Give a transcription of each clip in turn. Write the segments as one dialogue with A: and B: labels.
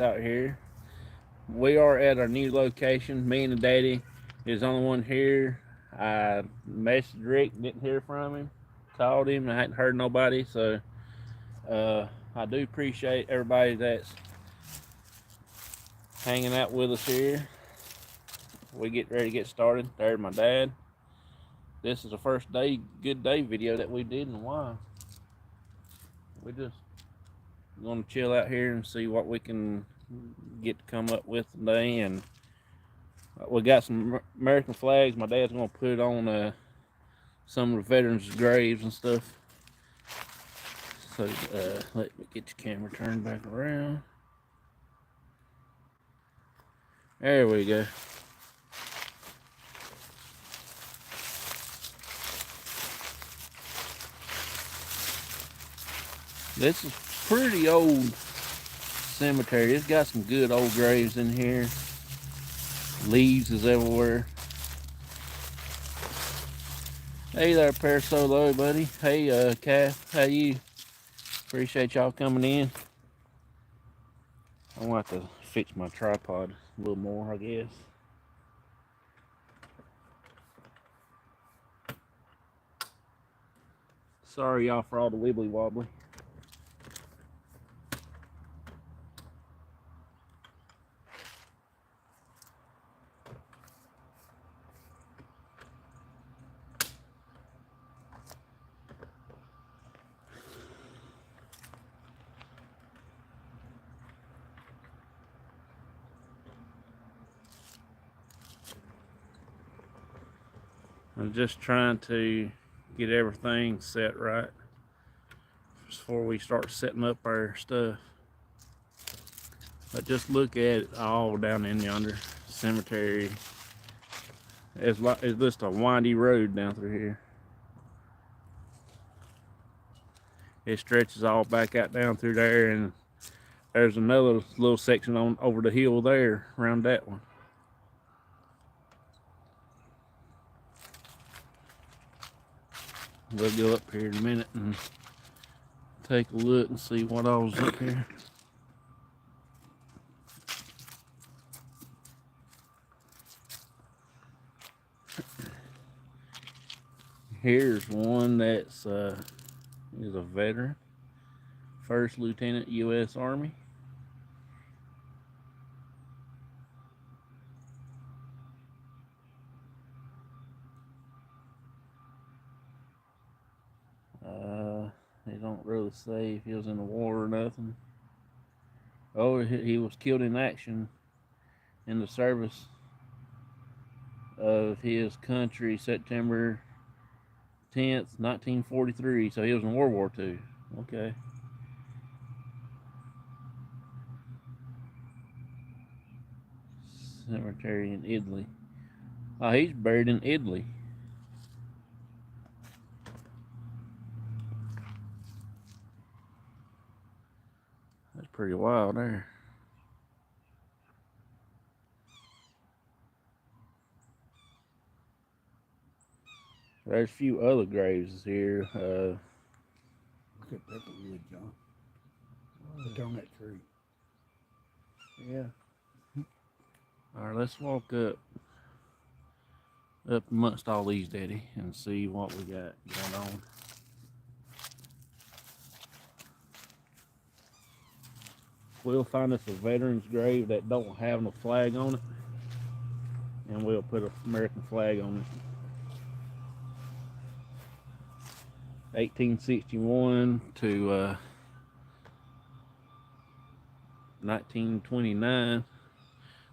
A: out here. We are at our new location. Me and the daddy is the only one here. I messaged Rick, didn't hear from him. Called him, I hadn't heard nobody. So I do appreciate everybody that's hanging out with us here. We get ready to get started. There's my dad. This is the first good day video that we did in a while. We just gonna chill out here and see what we can get to come up with today. And we got some American flags. My dad's gonna put it on some of the veterans' graves and stuff. So let me get the camera turned back around. There we go. This is pretty old cemetery. It's got some good old graves in here. Leaves is everywhere. Hey there, Parasolo, buddy. Hey, Calf, how you? Appreciate y'all coming in. I'm gonna have to fix my tripod a little more, I guess. Sorry, y'all, for all the wibbly wobbly. I'm just trying to get everything set right before we start setting up our stuff. But just look at it all down in yonder cemetery. It's just a windy road down through here. It stretches all back out down through there, and there's another little section on over the hill there around that one. We'll go up here in a minute and take a look and see what all's up here. Here's one that's is a veteran, First Lieutenant U.S. Army. They don't really say if he was in the war or nothing. Oh, he was killed in action in the service of his country, September 10th, 1943. So he was in World War II. Okay. Cemetery in Italy. Oh, he's buried in Italy. That's pretty wild there. There's a few other graves here.
B: Look at that wood, John. Look on that tree.
A: Yeah. All right, let's walk up amongst all these, Daddy, and see what we got going on. We'll find us a veteran's grave that don't have no flag on it, and we'll put an American flag on it. 1861 to 1929.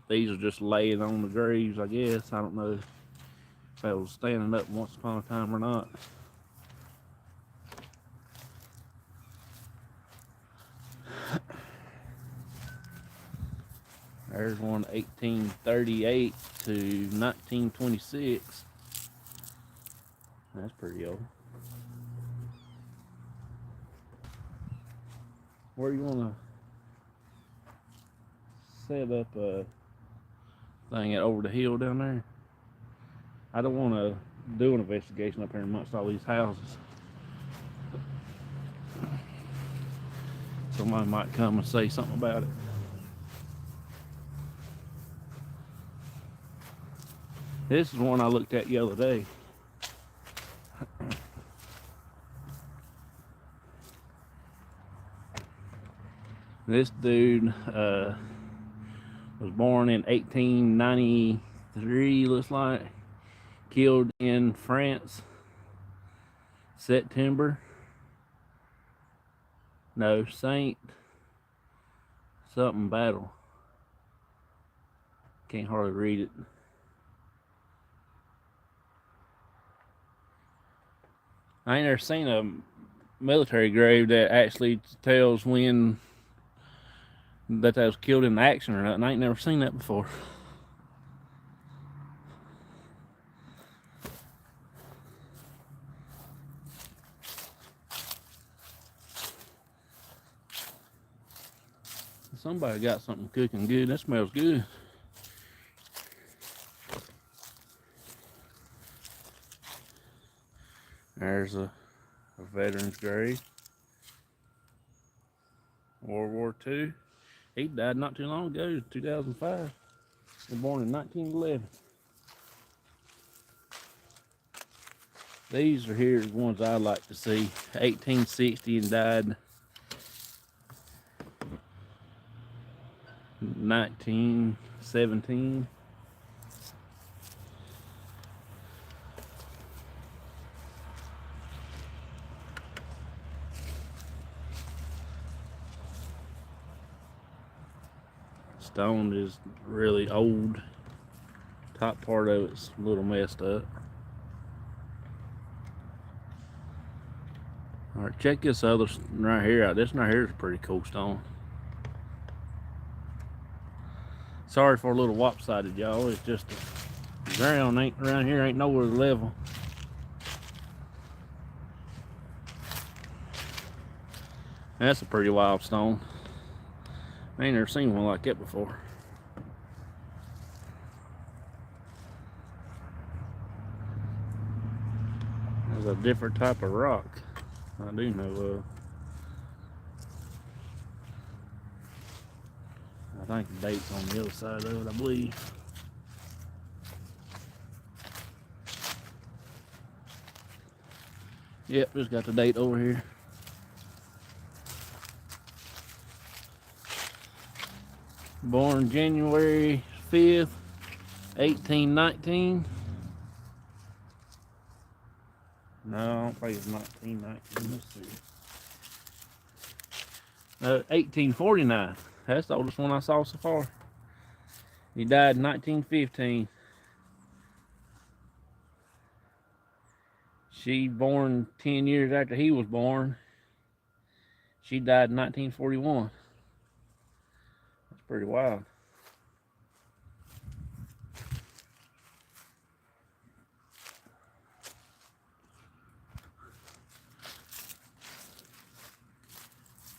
A: These are just laying on the graves, I guess. I don't know if that was standing up once upon a time or not. There's one 1838 to 1926. That's pretty old. Where you want to set up a thing over the hill down there? I don't want to do an investigation up here amongst all these houses. Somebody might come and say something about it. This is one I looked at the other day. This dude was born in 1893, looks like. Killed in France, September. No, Saint something battle. Can't hardly read it. I ain't never seen a military grave that actually tells when that they was killed in action or nothing. I ain't never seen that before. Somebody got something cooking good. That smells good. There's a veteran's grave. World War II. He died not too long ago, 2005. He was born in 1911. These are here the ones I like to see. 1860 and died 1917. Stone is really old. Top part of it's a little messed up. All right, check this other right here out. This right here is a pretty cool stone. Sorry for a little lopsided, y'all. It's just the ground ain't around here ain't nowhere level. That's a pretty wild stone. I ain't never seen one like that before. There's a different type of rock I do know of. I think the date's on the other side of it, I believe. Yep, just got the date over here. Born January 5th, 1819. No, I don't think it's 1919. Let's see. 1849. That's the oldest one I saw so far. He died in 1915. She born 10 years after he was born. She died in 1941. That's pretty wild.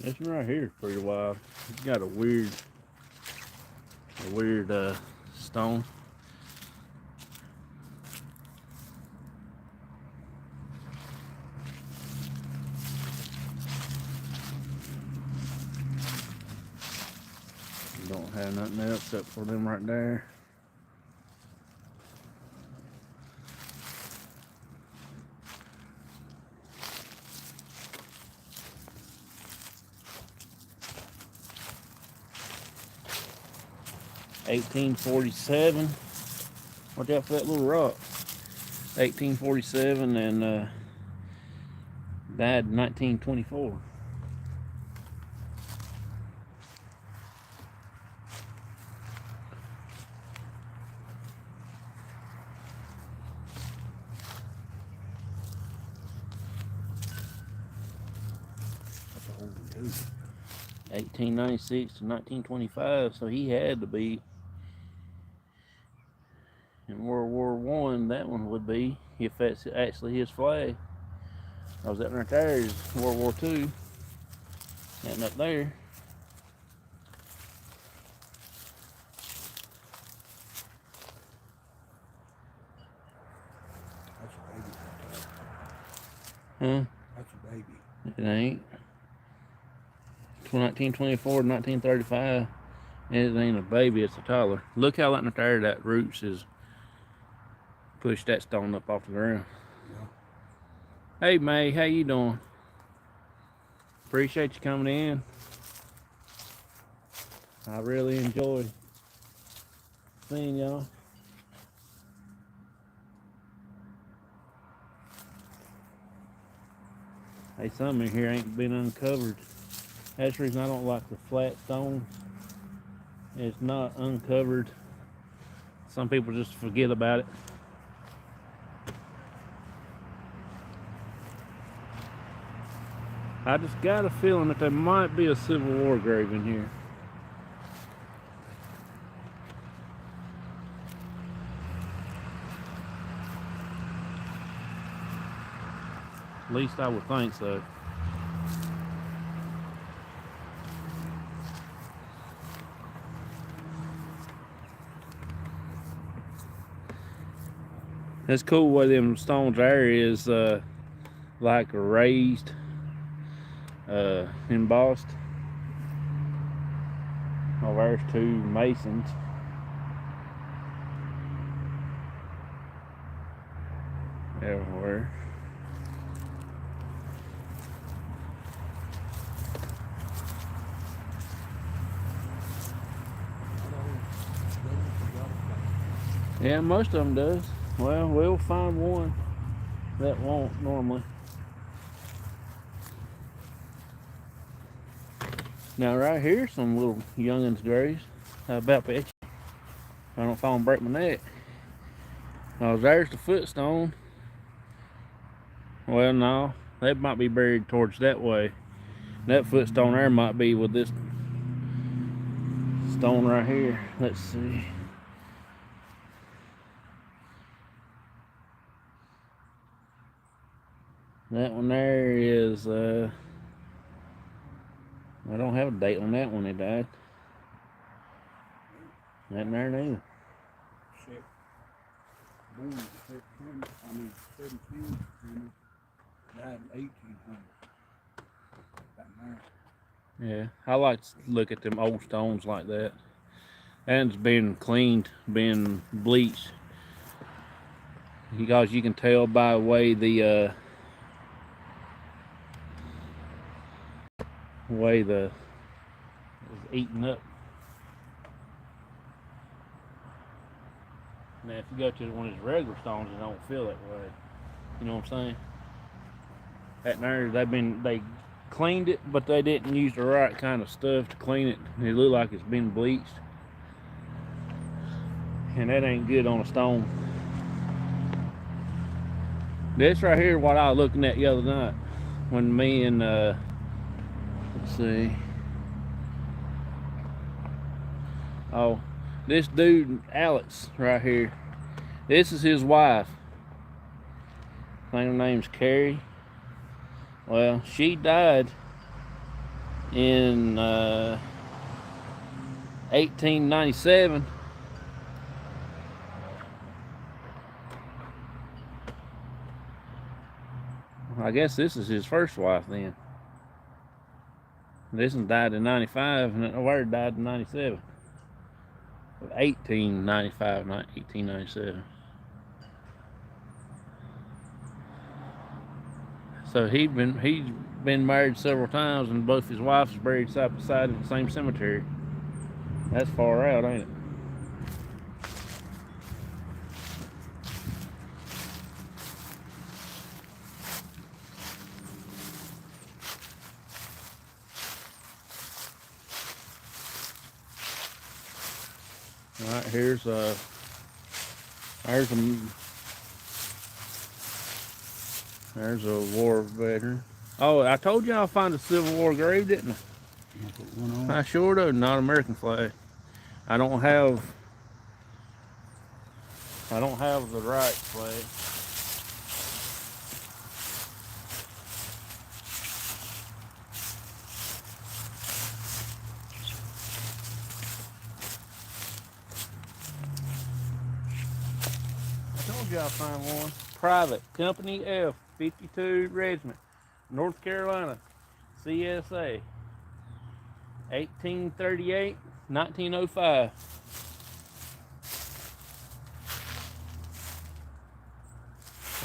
A: This one right here is pretty wild. It's got a weird stone. Don't have nothing else except for them right there. $1847. Watch out for that little rock. 1847 and died in 1924.
B: That's a whole dude.
A: 1896 to 1925, so he had to be in World War One. That one would be, if that's actually his flag. I was that right there is World War II. And up there.
B: That's a baby.
A: Huh?
B: That's a baby.
A: It ain't. 1924 to 1935. It ain't a baby, it's a toddler. Look how right there that roots is Push that stone up off the ground.
B: Yeah.
A: Hey May, how you doing? Appreciate you coming in. I really enjoy seeing y'all. Hey, some in here ain't been uncovered. That's the reason I don't like the flat stones. It's not uncovered. Some people just forget about it. I just got a feeling that there might be a Civil War grave in here. At least I would think so. That's cool where them stones there is like raised, embossed. Oh, there's two masons. Everywhere. Yeah, most of them does. Well, we'll find one that won't normally. Now right here's some little young'uns graves. How about that? I don't fall and break my neck. Oh, there's the footstone. Well, no, they might be buried towards that way. That footstone there might be with this stone right here. Let's see. That one there is, I don't have a date on that one they died. That there neither.
B: Born in September, 17, died in 1800.
A: Yeah, I like to look at them old stones like that. And it's been cleaned, been bleached. Because you can tell by the way the is eaten up. Now, if you go to one of these regular stones, it don't feel that way. You know what I'm saying? That there, they cleaned it, but they didn't use the right kind of stuff to clean it. It looked like it's been bleached, and that ain't good on a stone. This right here, what I was looking at the other night, when me and let's see. Oh, this dude, Alex, right here. This is his wife. I think her name's Carrie. Well, she died in 1897. I guess this is his first wife then. This one died in 95, and the other died in 97. 1895, not 1897. So he's been married several times, and both his wives are buried side by side in the same cemetery. That's far out, ain't it? All right, there's a war veteran. Oh, I told you I'll find a Civil War grave, didn't I? I sure do. Not American flag. I don't have the right flag. I told you I'll find one. Private Company F, 52 Regiment, North Carolina, CSA, 1838, 1905.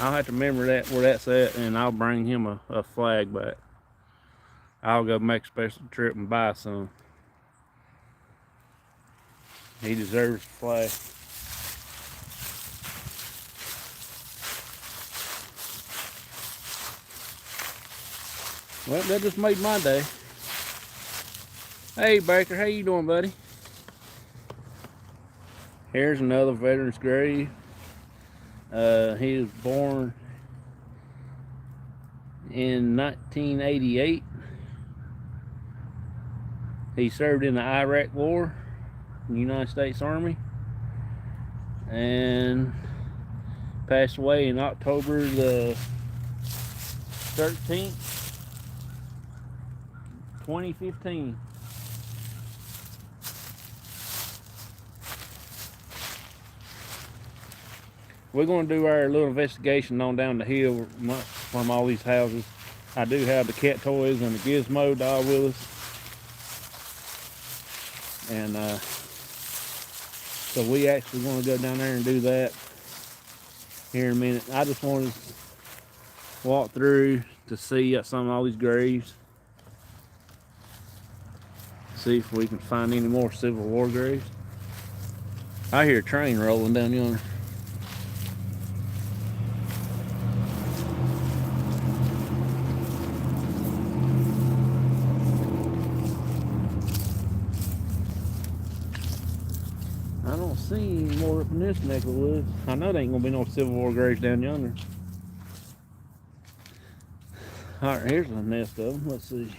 A: I'll have to remember that where that's at, and I'll bring him a flag back. I'll go make a special trip and buy some. He deserves a flag. Well, that just made my day. Hey Baker, how you doing, buddy? Here's another veteran's grave. He was born in 1988. He served in the Iraq War, in the United States Army, and passed away in October the 13th, 2015. We're going to do our little investigation on down the hill from all these houses. I do have the cat toys and the gizmo doll with us. And so we actually want to go down there and do that here in a minute. I just wanted to walk through to see some of all these graves. See if we can find any more Civil War graves. I hear a train rolling down yonder. I don't see any more up in this neck of the woods. I know there ain't gonna be no Civil War graves down yonder. Alright, here's a nest of them. Let's see.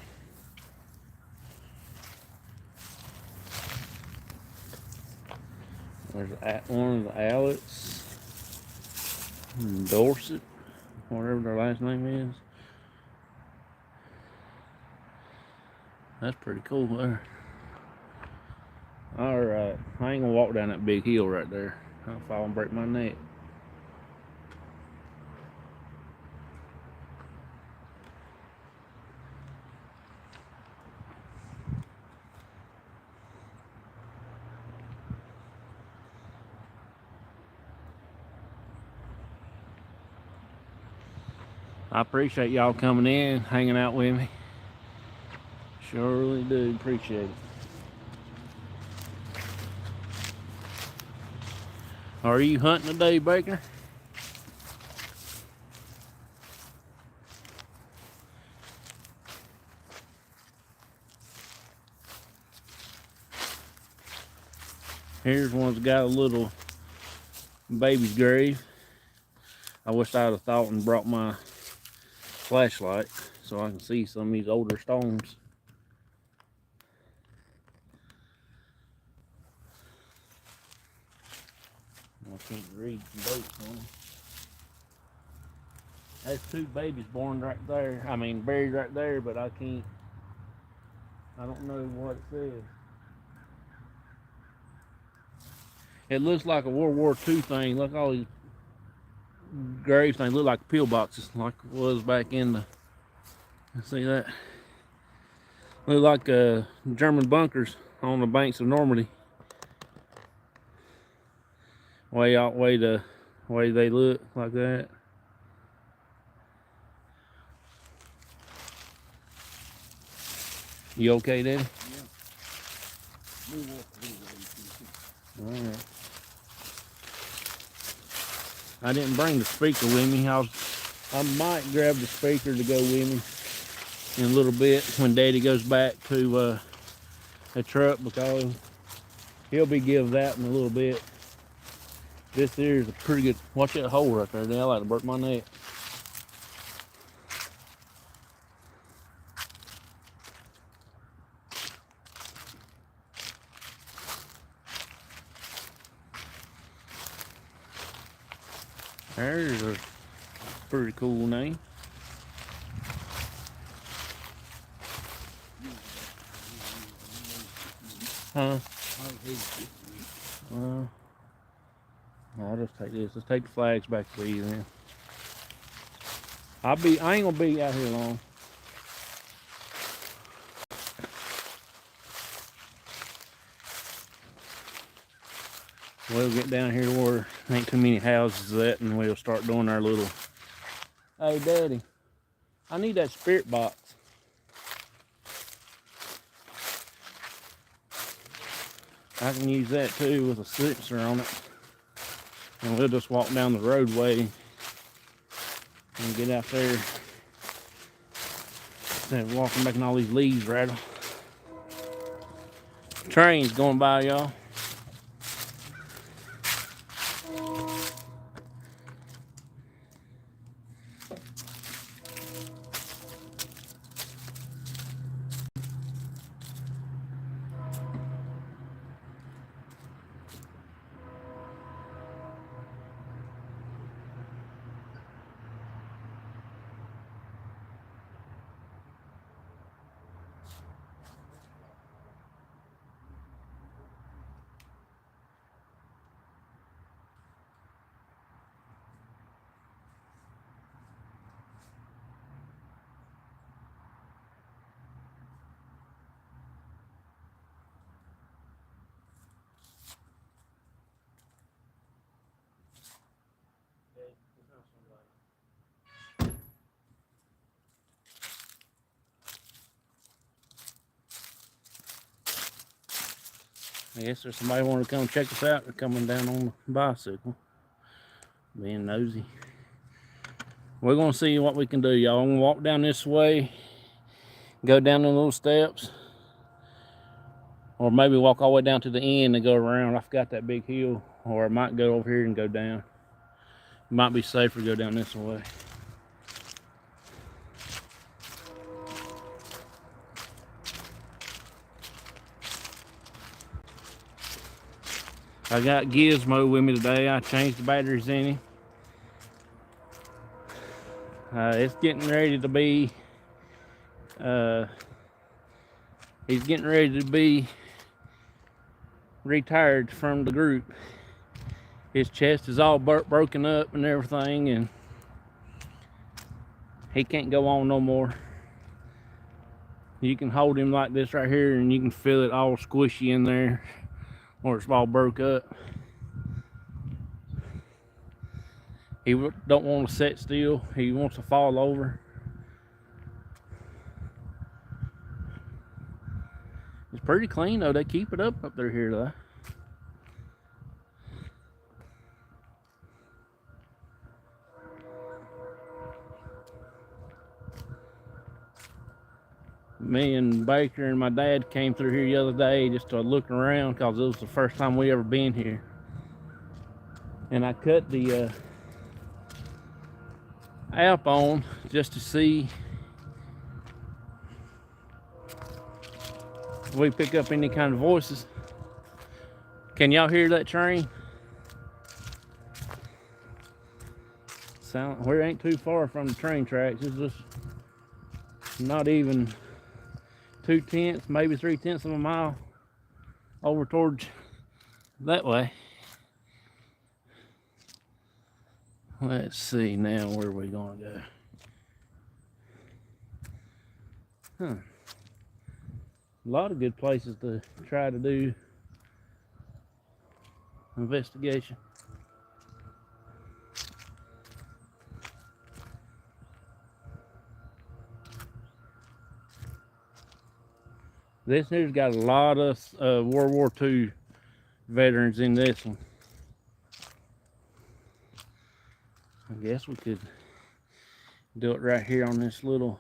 A: There's one of the Allets, Dorset, whatever their last name is. That's pretty cool there. Alright, I ain't gonna walk down that big hill right there. I'll fall and break my neck. I appreciate y'all coming in, hanging out with me. Surely do appreciate it. Are you hunting today, Baker? Here's one's got a little baby's grave. I wish I'd have thought and brought my flashlight so I can see some of these older stones. I can't read some dates on them. There's two babies born right there. I mean, buried right there, but I don't know what it says. It looks like a World War II thing. Look, all these grave things look like pillboxes, like it was back in the. See that? Look like German bunkers on the banks of Normandy. Way they look like that. You okay, Daddy?
B: Yeah.
A: All right. I didn't bring the speaker with me. I might grab the speaker to go with me in a little bit when Daddy goes back to the truck, because he'll be giving that in a little bit. This here is a pretty good. Watch that hole right there. Now I like to break my neck. There's a pretty cool name. Huh? I'll just take this. Let's take the flags back for you then. I ain't gonna be out here long. We'll get down here where there ain't too many houses at, and we'll start doing our little Hey, Daddy, I need that spirit box. I can use that too with a sensor on it. And we'll just walk down the roadway and get out there instead of walking, making all these leaves rattle. Trains going by, y'all. I guess there's somebody want to come check us out. They're coming down on the bicycle. Being nosy. We're going to see what we can do, y'all. I'm going to walk down this way, go down the little steps, or maybe walk all the way down to the end and go around. I forgot that big hill, or I might go over here and go down. It might be safer to go down this way. I got Gizmo with me today. I changed the batteries in him. It's getting ready to be, he's getting ready to be retired from the group. His chest is all broken up and everything, and he can't go on no more. You can hold him like this right here and you can feel it all squishy in there, or it's all broke up. He don't want to sit still. He wants to fall over. It's pretty clean though. They keep it up there here though. Me and Baker and my dad came through here the other day just to look around because it was the first time we ever been here. And I cut the app on just to see if we pick up any kind of voices. Can y'all hear that train? We ain't too far from the train tracks. It's just not even 2/10, maybe 3/10 of a mile over towards that way. Let's see now where we gonna go. A lot of good places to try to do investigation. This here's got a lot of World War II veterans in this one. I guess we could do it right here on this little,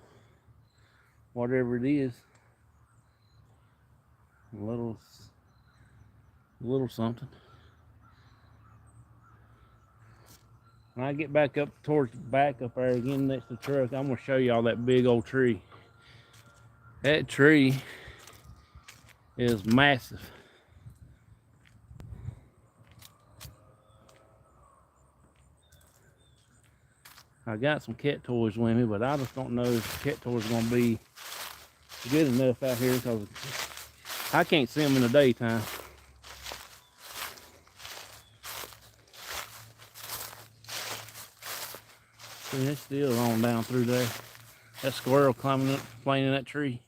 A: whatever it is, little something. When I get back up towards the back up there again next to the truck, I'm gonna show y'all that big old tree. That tree is massive. I got some cat toys with me, but I just don't know if cat toys are gonna be good enough out here because I can't see them in the daytime. See, it's still on down through there. That squirrel climbing up, playing in that tree,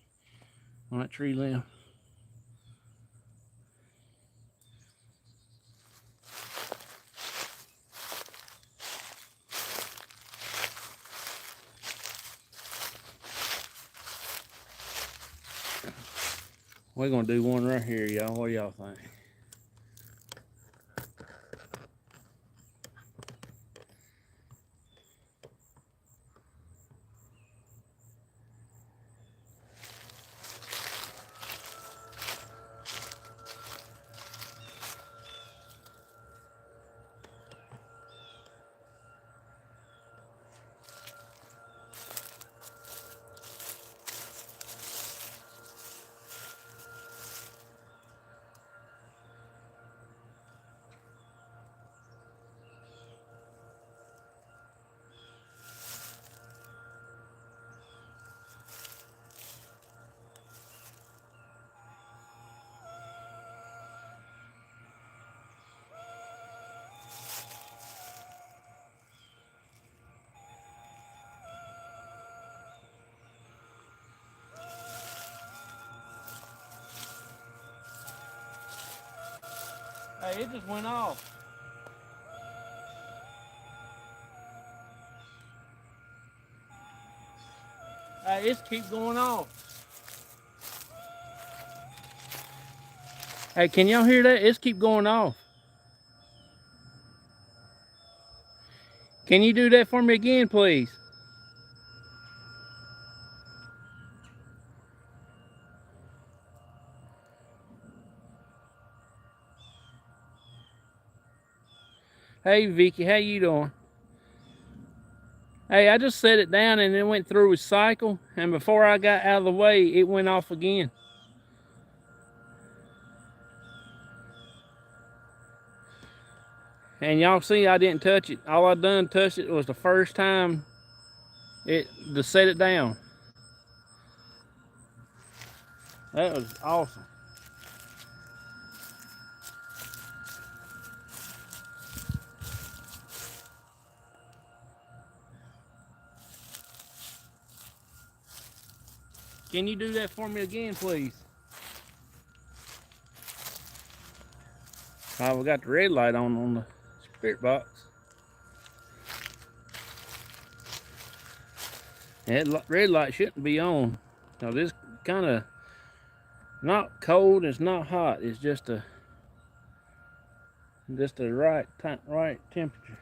A: on that tree limb. We're gonna do one right here, y'all. What do y'all think? Hey, it just went off. Hey, it's keep going off. Hey, can y'all hear that? It's keep going off. Can you do that for me again, please? Hey, Vicky, how you doing? Hey, I just set it down and it went through its cycle, and before I got out of the way, it went off again. And y'all see I didn't touch it. All I done touched it was the first time to set it down. That was awesome. Can you do that for me again, please? We got the red light on the spirit box. That red light shouldn't be on. Now this kind of not cold, it's not hot. It's just the right temperature.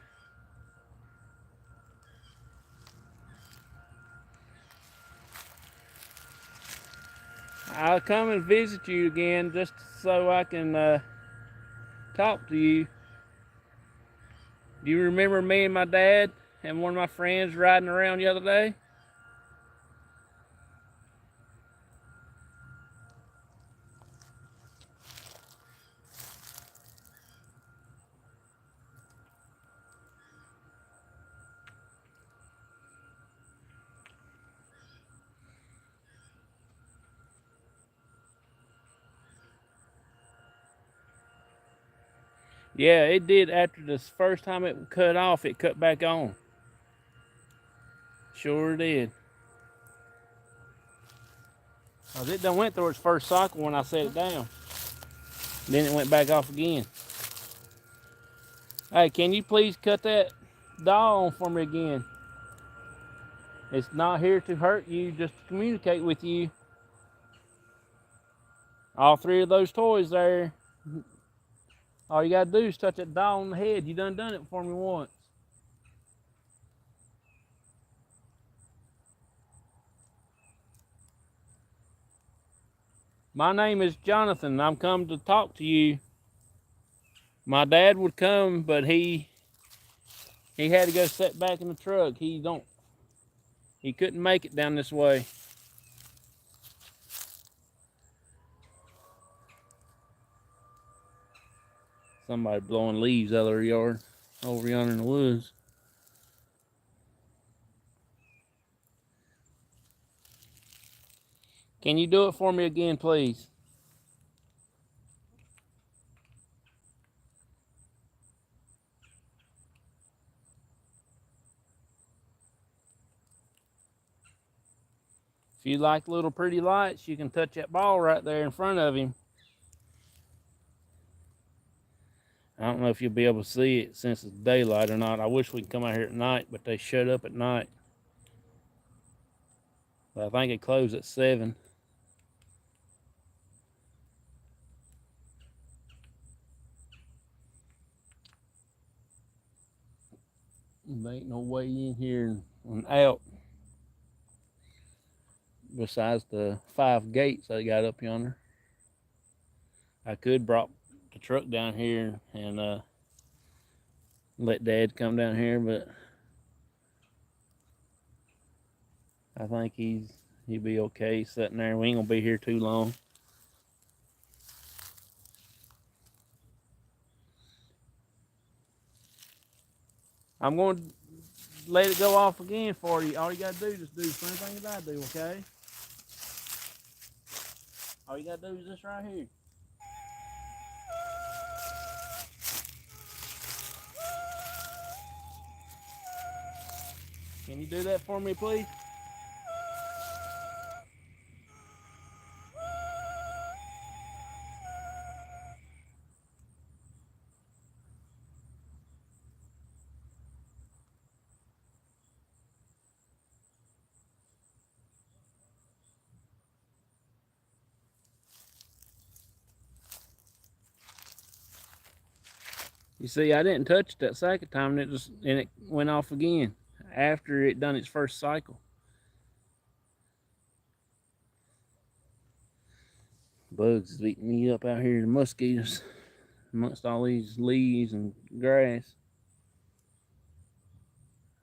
A: I'll come and visit you again just so I can talk to you. Do you remember me and my dad and one of my friends riding around the other day? Yeah, it did. After the first time it cut off, it cut back on. Sure did. It done went through its first cycle when I set it down. Then it went back off again. Hey, can you please cut that dial on for me again? It's not here to hurt you, just to communicate with you. All three of those toys there, all you gotta do is touch that dial on the head. You done it for me once. My name is Jonathan. I'm come to talk to you. My dad would come, but he had to go sit back in the truck. He couldn't make it down this way. Somebody blowing leaves out of their yard over yonder in the woods. Can you do it for me again, please? If you like little pretty lights, you can touch that ball right there in front of him. I don't know if you'll be able to see it since it's daylight or not. I wish we could come out here at night, but they shut up at night. But I think it closed at 7. There ain't no way in here and out besides the 5 gates I got up yonder. I could brought the truck down here and let Dad come down here, but I think he'll be okay sitting there. We ain't gonna be here too long. I'm going to let it go off again for you. All you gotta do is just do the same thing that I do, okay? All you gotta do is this right here. Can you do that for me, please? You see, I didn't touch it that second time, and it went off again after it done its first cycle. Bugs is eating me up out here, the mosquitoes, amongst all these leaves and grass.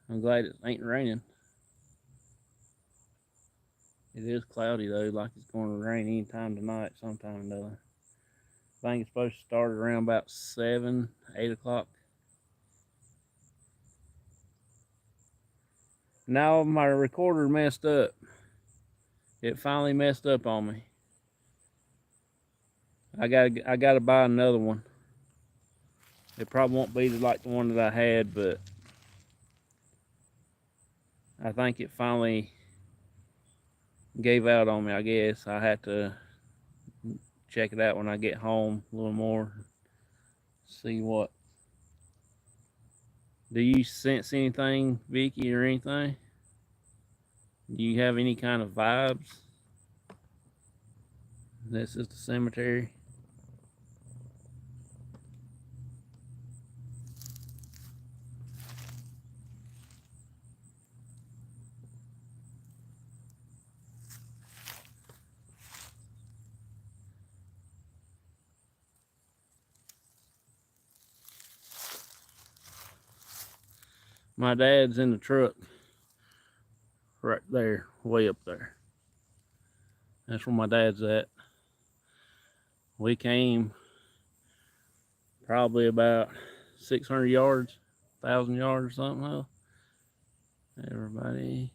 A: I'm glad it ain't raining. It is cloudy though, like it's going to rain any time tonight, sometime or another. I think it's supposed to start around about 7, 8 o'clock. Now my recorder messed up. It finally messed up on me. I gotta buy another one. It probably won't be like the one that I had, but I think it finally gave out on me, I guess. I have to check it out when I get home a little more. See what. Do you sense anything, Vicky, or anything? Do you have any kind of vibes? This is the cemetery. My dad's in the truck right there, way up there. That's where my dad's at. We came probably about 600 yards, 1,000 yards or something else. Everybody,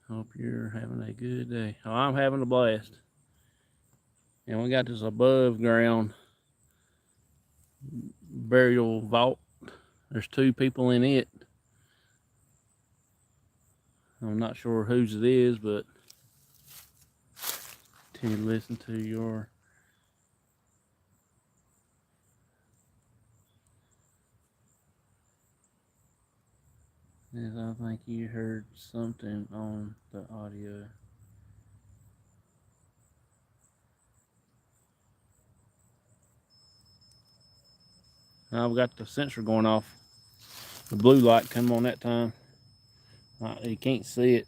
A: hope you're having a good day. Oh, I'm having a blast. And we got this above ground burial vault. There's 2 people in it. I'm not sure whose it is, but to listen to your yes, I think you heard something on the audio. Now I've got the sensor going off. The blue light come on that time. You can't see it.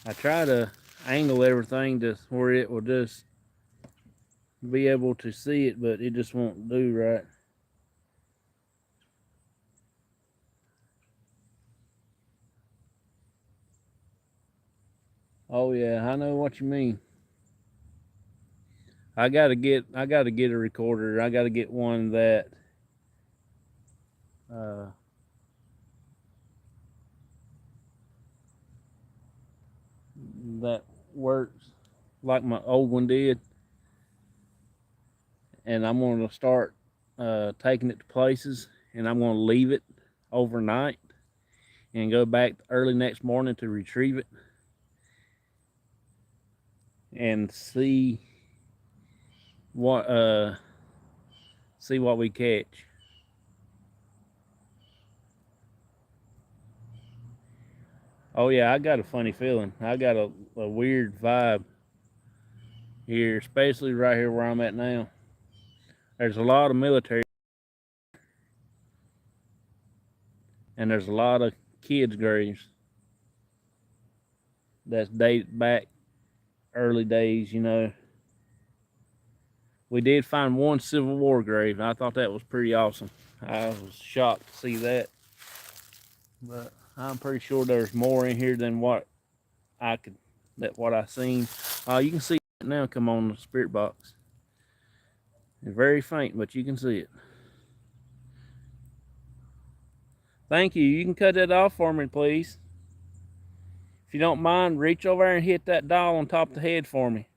A: I try to angle everything to where it will just be able to see it, but it just won't do right. Oh yeah, I know what you mean. I gotta get a recorder. I gotta get one that that works like my old one did, and I'm gonna start taking it to places, and I'm gonna leave it overnight and go back early next morning to retrieve it and see what we catch. Oh yeah, I got a funny feeling. I got a weird vibe here, especially right here where I'm at now. There's a lot of military, and there's a lot of kids' graves that's dated back early days, you know. We did find one Civil War grave, and I thought that was pretty awesome. I was shocked to see that. But I'm pretty sure there's more in here than what I seen. You can see it now come on the spirit box. It's very faint, but you can see it. Thank you. You can cut that off for me, please. If you don't mind, reach over there and hit that dial on top of the head for me.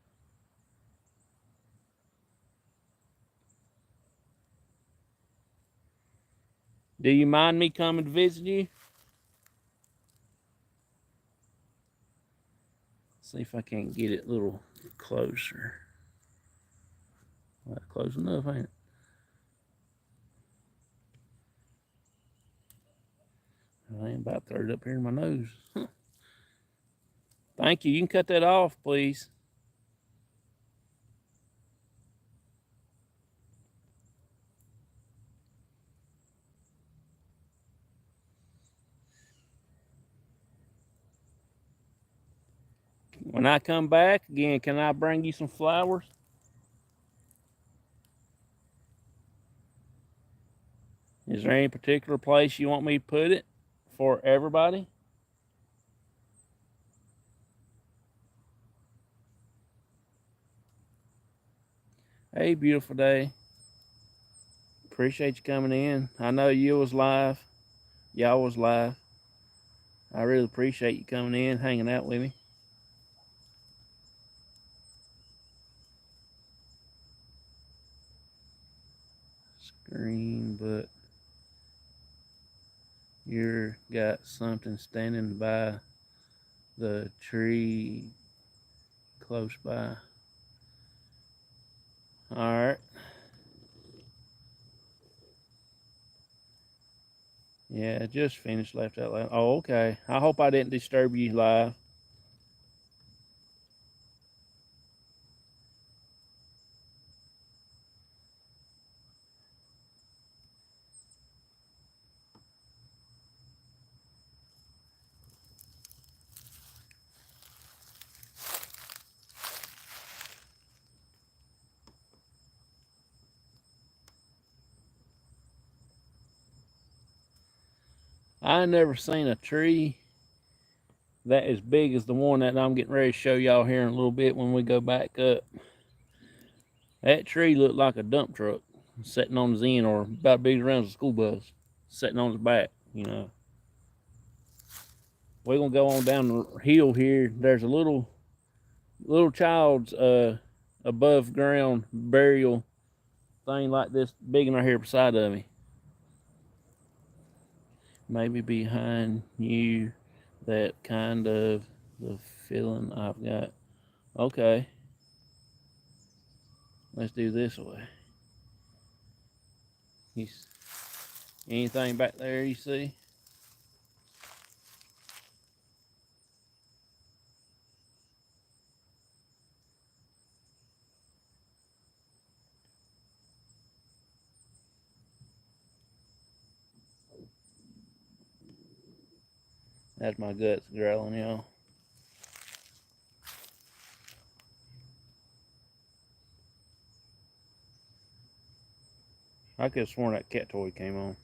A: Do you mind me coming to visit you? See if I can't get it a little closer. Well, close enough, ain't it? I ain't about to throw it up here in my nose. Thank you. You can cut that off, please. When I come back again, can I bring you some flowers? Is there any particular place you want me to put it for everybody? Hey, beautiful day. Appreciate you coming in. I know you was live. Y'all was live. I really appreciate you coming in, hanging out with me. Screen, but you're got something standing by the tree close by. All right. Yeah, just finished, left out loud. Oh, okay. I hope I didn't disturb you live. I never seen a tree that is big as the one that I'm getting ready to show y'all here in a little bit when we go back up. That tree looked like a dump truck sitting on his end, or about big around as a school bus sitting on his back, you know. We're gonna go on down the hill here. There's a little child's above ground burial thing like this big one right here beside of me. Maybe behind you, that kind of the feeling I've got. Okay, let's do this way. Anything back there you see? That's my guts growling, y'all. I could have sworn that cat toy came on.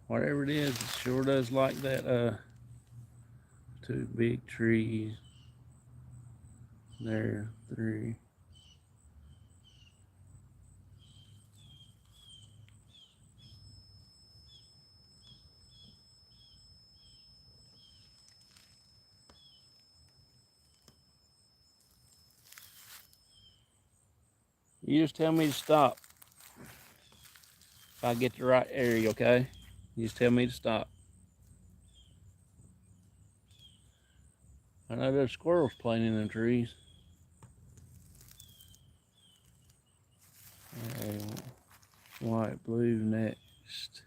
A: Whatever it is, it sure does like that. Two big trees. There, three. You just tell me to stop. I get the right area, okay? You just tell me to stop. I know there's squirrels playing in them trees. Okay, white, blue next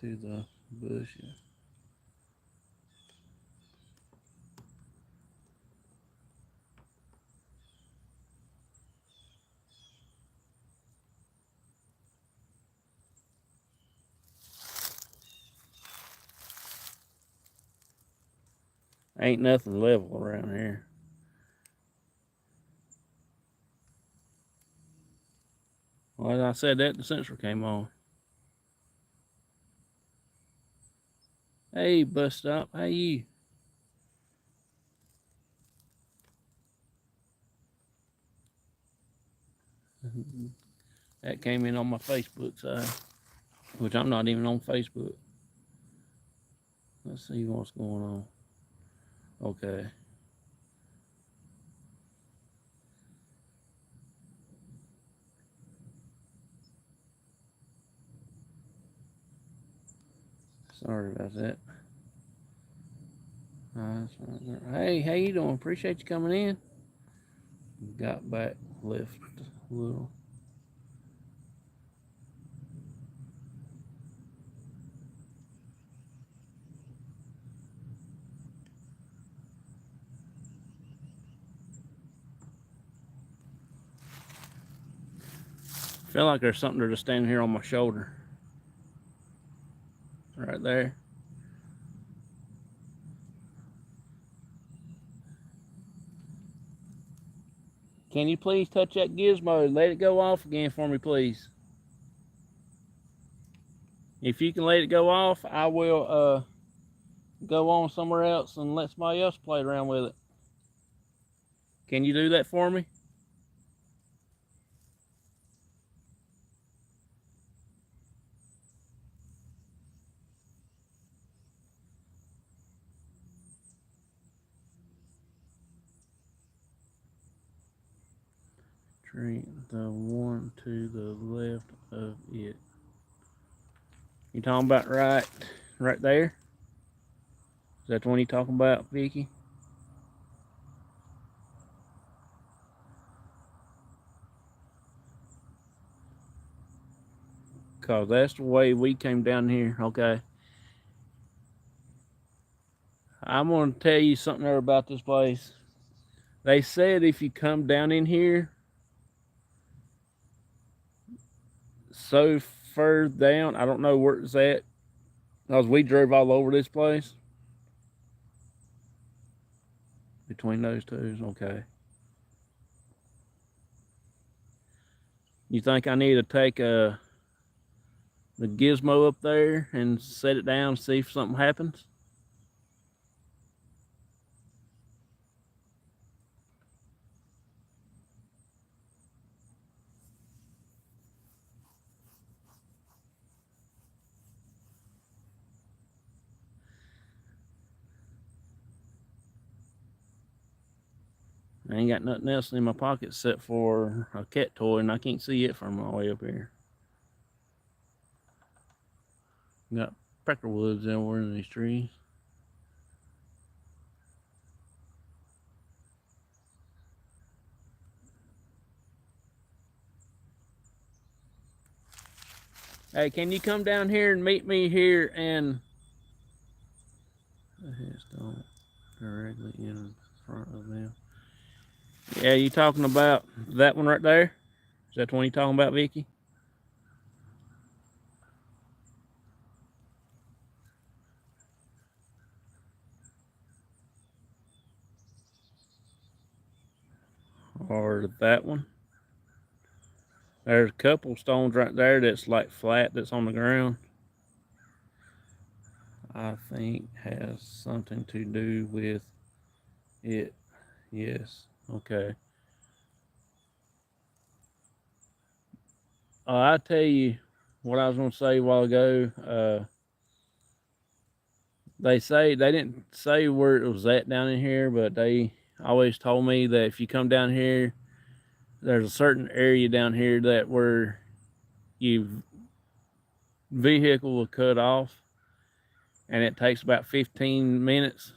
A: to the bushes. Ain't nothing level around here. Well, as I said that, the sensor came on. Hey, bus stop. How you? That came in on my Facebook side, which I'm not even on Facebook. Let's see what's going on. Okay. Sorry about that. Hey, how you doing? Appreciate you coming in. Got back left a little. Feel like there's something just standing here on my shoulder. Right there. Can you please touch that gizmo? Let it go off again for me, please. If you can let it go off, I will go on somewhere else and let somebody else play around with it. Can you do that for me? Tree, the one to the left of it. You talking about right there? Is that the one you talking about, Vicky? Cause that's the way we came down here. Okay. I'm gonna tell you something there about this place. They said if you come down in here so far down, I don't know where it's at, because we drove all over this place. Between those two, okay. You think I need to take the gizmo up there and set it down, see if something happens? I ain't got nothing else in my pocket except for a cat toy, and I can't see it from all the way up here. Got peckerwoods everywhere in these trees. Hey, can you come down here and meet me here and don't directly in front of them? Yeah, you talking about that one right there? Is that the one you talking about, Vicky? Or that one? There's a couple stones right there that's like flat, that's on the ground. I think has something to do with it. Yes. Okay. I tell you what I was going to say a while ago. They say they didn't say where it was at down in here, but they always told me that if you come down here, there's a certain area down here that where you vehicle will cut off, and it takes about 15 minutes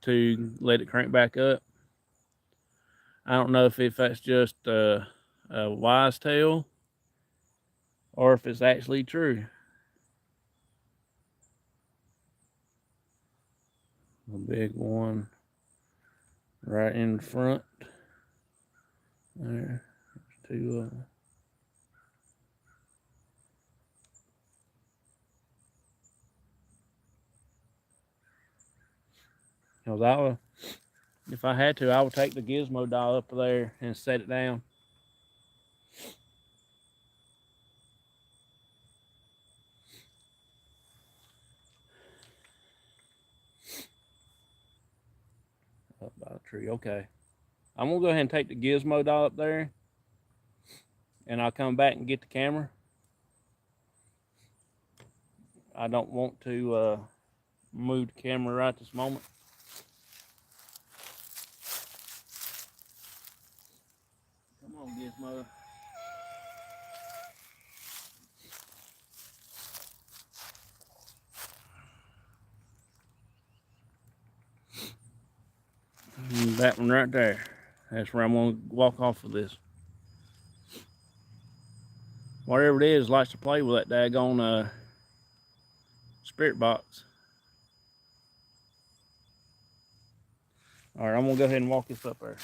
A: to let it crank back up. I don't know if that's just a wise tale or if it's actually true. A big one right in front. There's two of them. Because if I had to, I would take the gizmo dial up there and set it down. Up by the tree. Okay. I'm going to go ahead and take the gizmo dial up there, and I'll come back and get the camera. I don't want to move the camera right this moment. Come on, Gizmo. And that one right there. That's where I'm going to walk off of this. Whatever it is likes to play with that daggone spirit box. All right, I'm going to go ahead and walk this up there.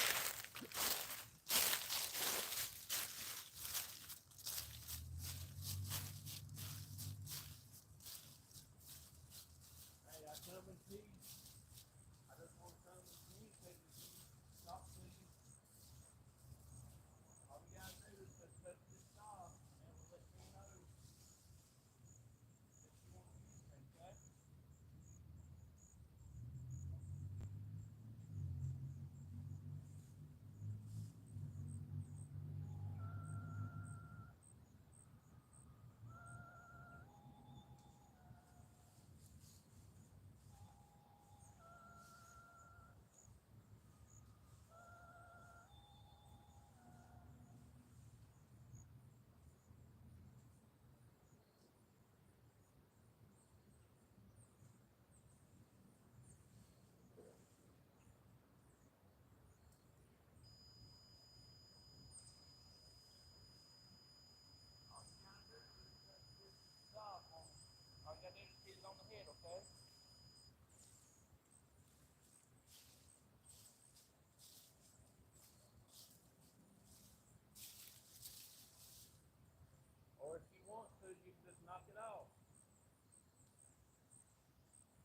A: Or if you want to, you can just knock it off.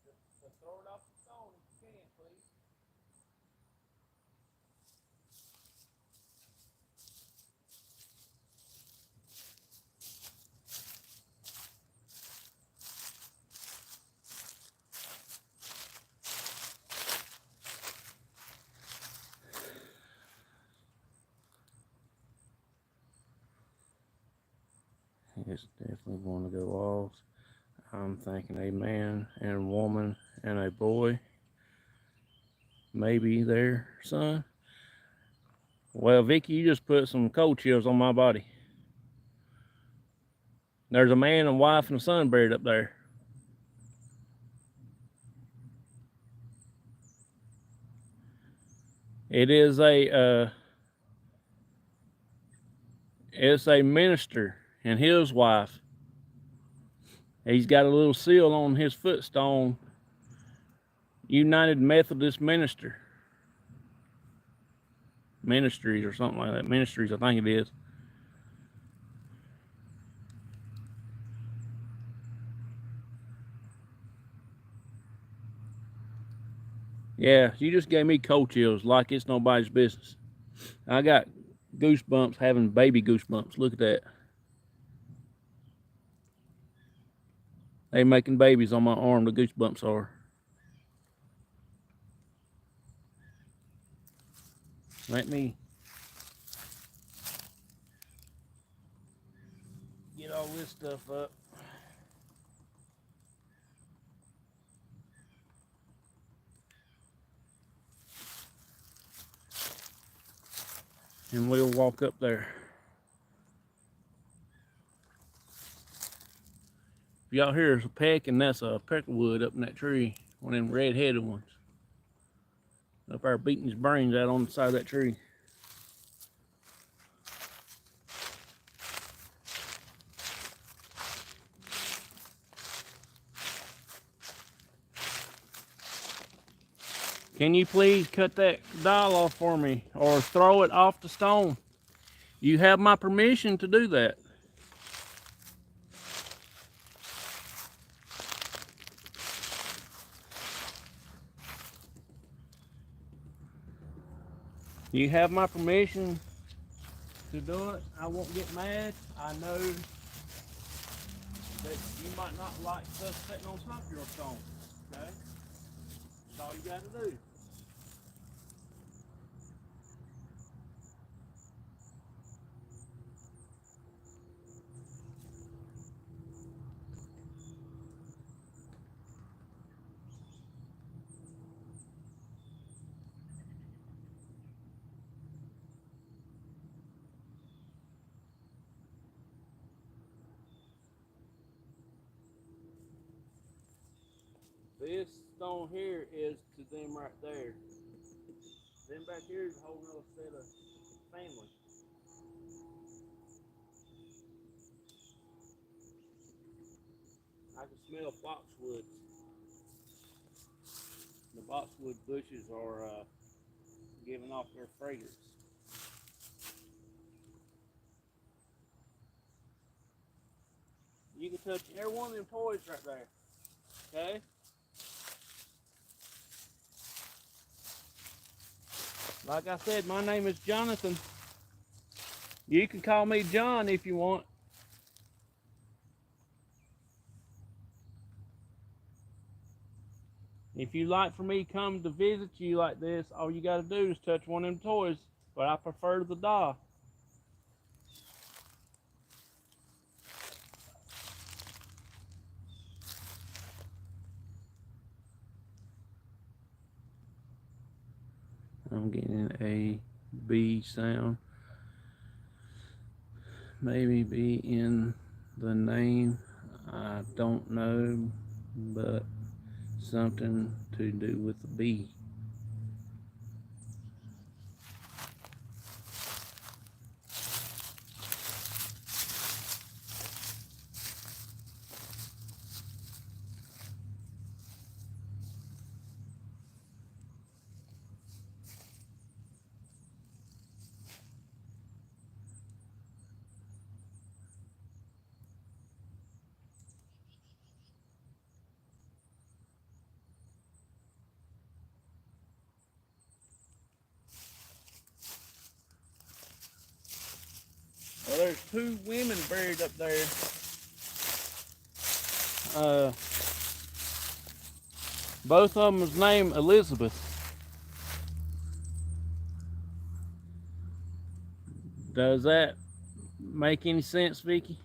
A: Just throw it off the stone if you can, please. It's definitely going to go off. I'm thinking a man and a woman and a boy. Maybe their son. Well, Vicky, you just put some cold chills on my body. There's a man, a wife, and a son buried up there. It is it's a minister and his wife. He's got a little seal on his footstone. United Methodist Minister. Ministries or something like that. Ministries, I think it is. Yeah, you just gave me cold chills like it's nobody's business. I got goosebumps having baby goosebumps. Look at that. They making babies on my arm, the goosebumps are. Let me get all this stuff up. And we'll walk up there. If y'all hear a peck, and that's a peckerwood up in that tree, one of them red-headed ones. Up there beating his brains out on the side of that tree. Can you please cut that dial off for me or throw it off the stone? You have my permission to do that. You have my permission to do it. I won't get mad. I know that you might not like stuff sitting on top of your stone. Okay? That's all you got to do. This stone here is to them right there. Them back here is a whole nother set of family. I can smell boxwoods. The boxwood bushes are giving off their fragrance. You can touch every one of them toys right there. Okay? Like I said, my name is Jonathan. You can call me John if you want. If you like for me to come to visit you like this, all you got to do is touch one of them toys. But I prefer the doll. I'm getting an A, B sound. Maybe B in the name. I don't know, but something to do with the B. Well, there's two women buried up there. Both of them was named Elizabeth. Does that make any sense, Vicky?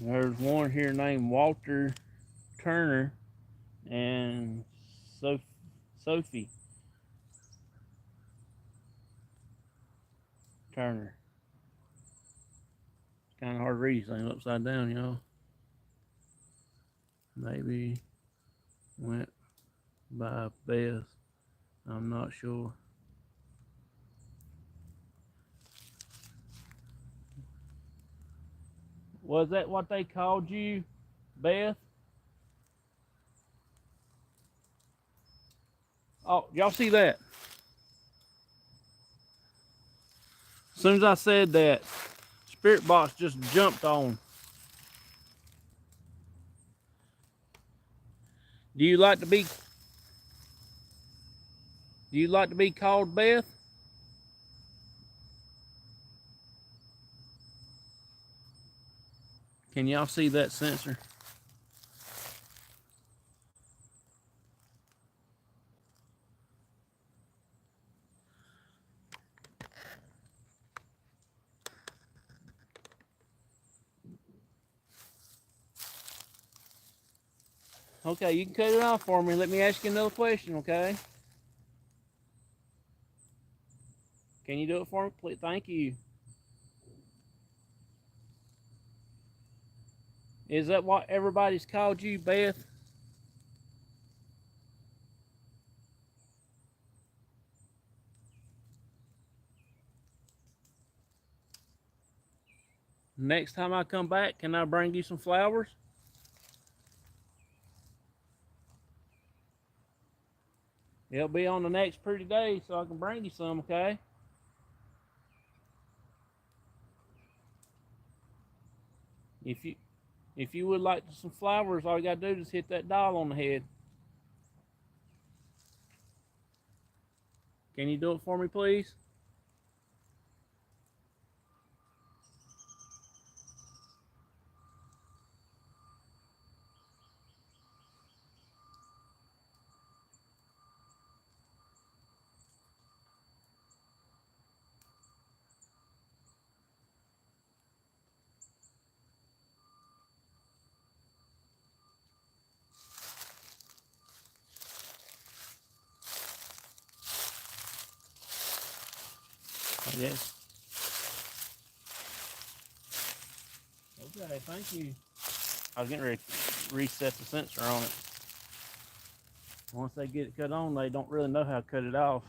A: There's one here named Walter Turner and Sophie Turner. It's kind of hard to read things upside down, y'all. Maybe went by Beth. I'm not sure. Was that what they called you, Beth? Oh, y'all see that? As soon as I said that, Spirit Box just jumped on. Do you like to be called Beth? Can y'all see that sensor? Okay, you can cut it off for me. Let me ask you another question, okay? Can you do it for me, please? Thank you. Is that what everybody's called you, Beth? Next time I come back, can I bring you some flowers? It'll be on the next pretty day, so I can bring you some, okay? If you if you would like some flowers, all you gotta do is hit that dial on the head. Can you do it for me, please? Yes. Okay, thank you. I was getting ready to reset the sensor on it. Once they get it cut on, they don't really know how to cut it off.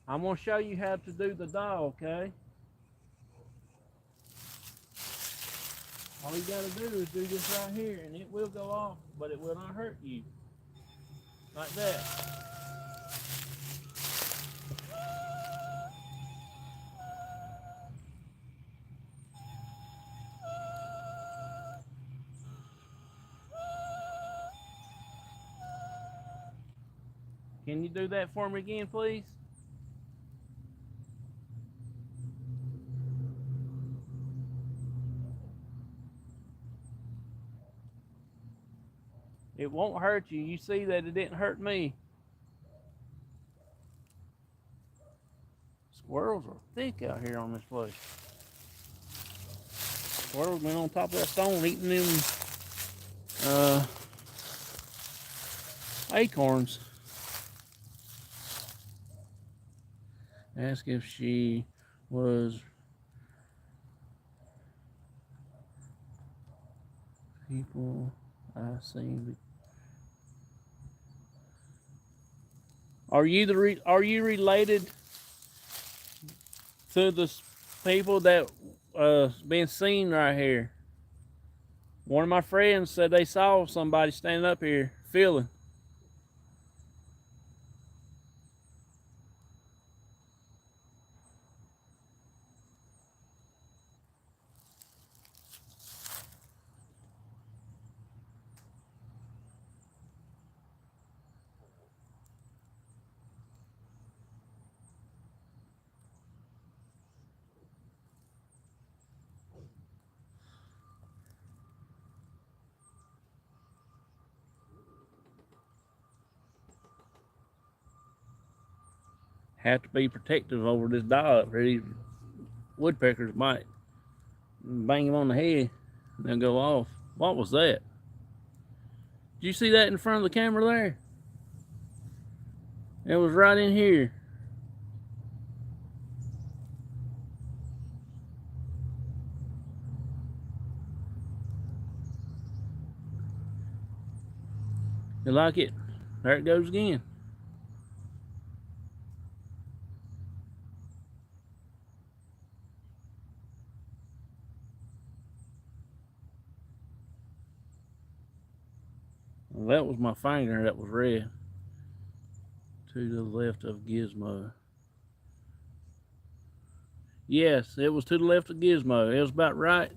A: I'm gonna show you how to do the dial, okay? All you gotta do is do this right here and it will go off, but it will not hurt you. Like that. Can you do that for me again, please? It won't hurt you. You see that it didn't hurt me. Squirrels are thick out here on this place. Squirrels been on top of that stone eating them acorns. Ask if she was people I seen. Are you related to the people that been seen right here? One of my friends said they saw somebody standing up here feeling. Have to be protective over this dog. These woodpeckers might bang him on the head and they'll go off. What was that? Did you see that in front of the camera there? It was right in here. You like it? There it goes again. Well, that was my finger that was red. To the left of Gizmo. Yes, it was to the left of Gizmo. It was about right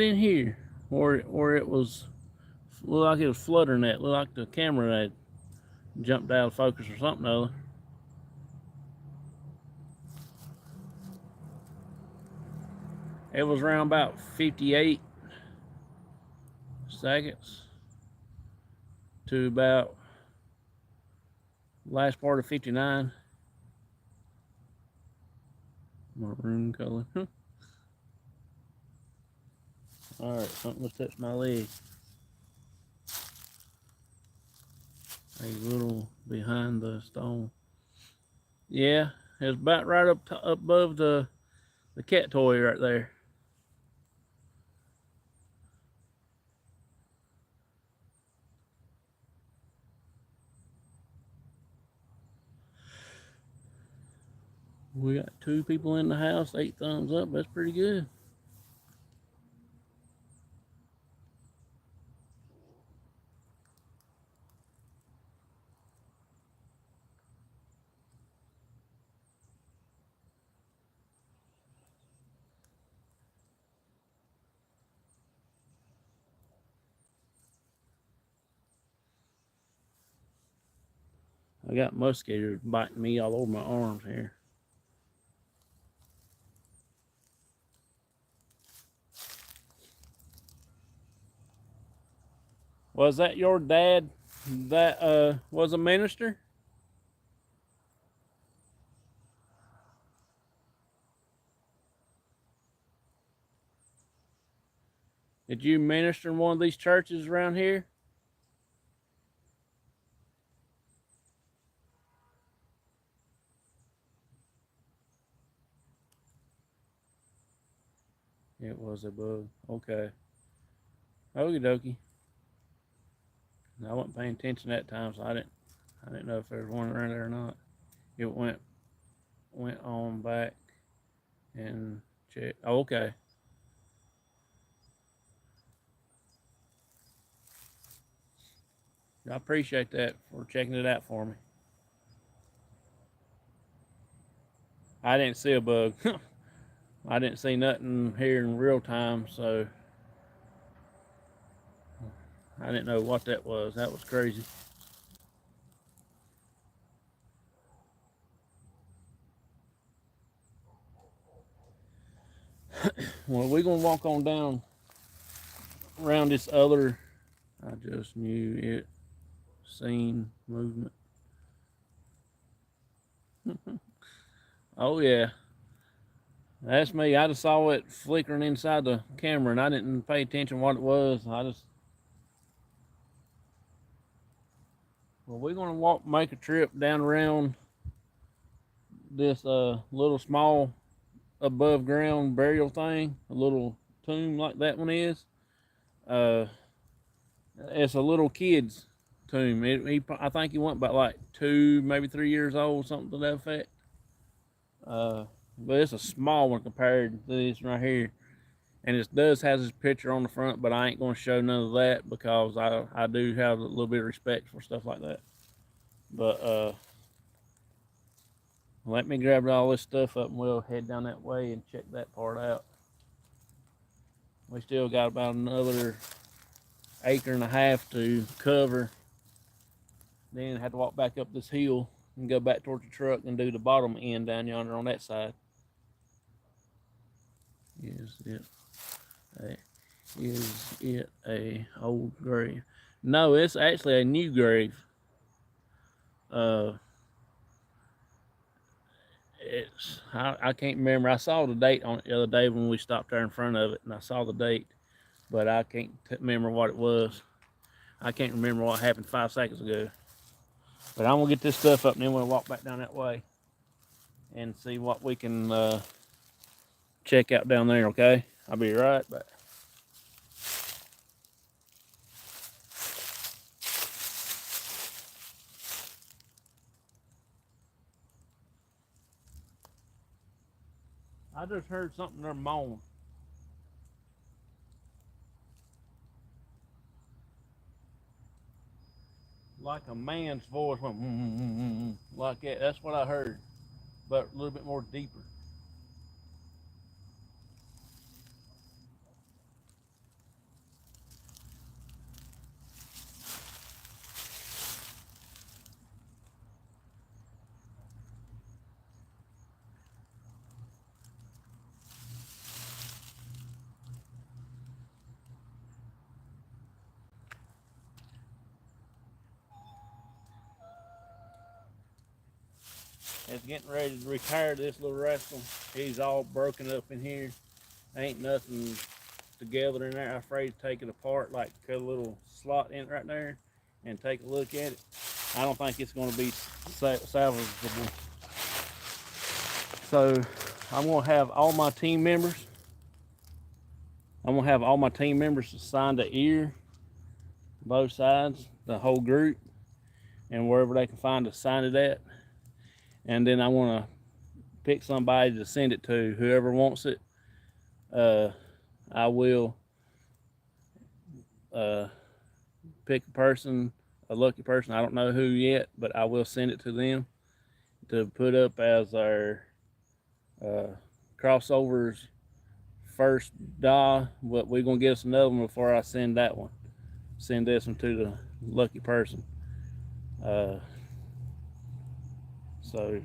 A: in here, where it was looked like it was fluttering at. Looked like the camera had jumped out of focus or something other. It was around about 58 seconds to about last part of 59. Maroon color. Alright, something was touched my leg. A little behind the stone. Yeah, it's about right up above the cat toy right there. We got 2 people in the house, 8 thumbs up. That's pretty good. I got mosquitoes biting me all over my arms here. Was that your dad that was a minister? Did you minister in one of these churches around here? It was a bug. Okay. Okie dokie. I wasn't paying attention that time, so I didn't know if there was one around there or not. It went on back and checked. Oh, okay. I appreciate that for checking it out for me. I didn't see a bug. I didn't see nothing here in real time, so I didn't know what that was. That was crazy. Well, we're gonna walk on down around this other. I just knew it. Seen movement. Oh yeah, that's me. I just saw it flickering inside the camera, and I didn't pay attention what it was. Well, we're gonna make a trip down around this little small above ground burial thing, a little tomb like that one is. Uh, it's a little kid's tomb. I think he went about like 2, maybe 3 years old, something to that effect. But it's a small one compared to this right here. And it does have his picture on the front, but I ain't going to show none of that because I do have a little bit of respect for stuff like that. But let me grab all this stuff up and we'll head down that way and check that part out. We still got about another 1.5 acres to cover. Then have to walk back up this hill and go back towards the truck and do the bottom end down yonder on that side. Is it a old grave? No, it's actually a new grave. I can't remember. I saw the date on it the other day when we stopped there in front of it, and I saw the date, but I can't remember what it was. I can't remember what happened 5 seconds ago. But I'm gonna get this stuff up, and then we'll walk back down that way and see what we can check out down there. Okay, I'll be right back. I just heard something there moan. Like a man's voice went like that. That's what I heard, but a little bit more deeper. It's getting ready to retire this little rascal. He's all broken up in here. Ain't nothing together in there. I'm afraid to take it apart, like cut a little slot in it right there and take a look at it. I don't think it's going to be salvageable. So I'm going to have all my team members. I'm going to have all my team members assign the ear, both sides, the whole group, and wherever they can find to sign it at. And then I want to pick somebody to send it to. Whoever wants it, I will pick a person, a lucky person. I don't know who yet, but I will send it to them to put up as our crossovers first die. But we're gonna get us another one before I send that one. Send this one to the lucky person. So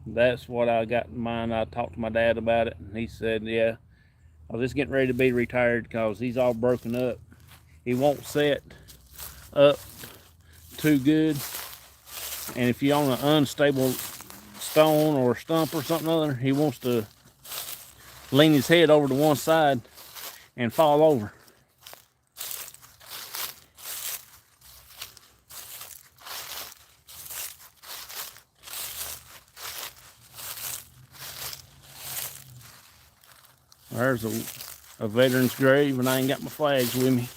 A: that's what I got in mind. I talked to my dad about it, and he said, yeah, I was just getting ready to be retired because he's all broken up. He won't set up too good, and if you're on an unstable stone or stump or something other, he wants to lean his head over to one side and fall over. There's a veteran's grave, and I ain't got my flags with me.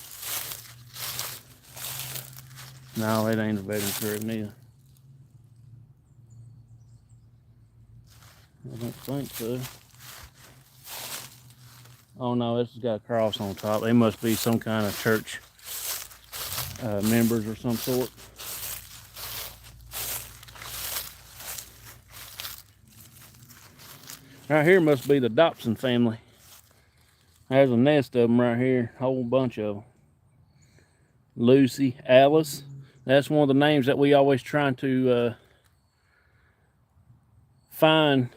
A: No, it ain't a veteran's grave neither. I don't think so. Oh no, this has got a cross on top. They must be some kind of church members or some sort. Right here must be the Dobson family. There's a nest of them right here, a whole bunch of them. Lucy, Alice. That's one of the names that we always trying to find.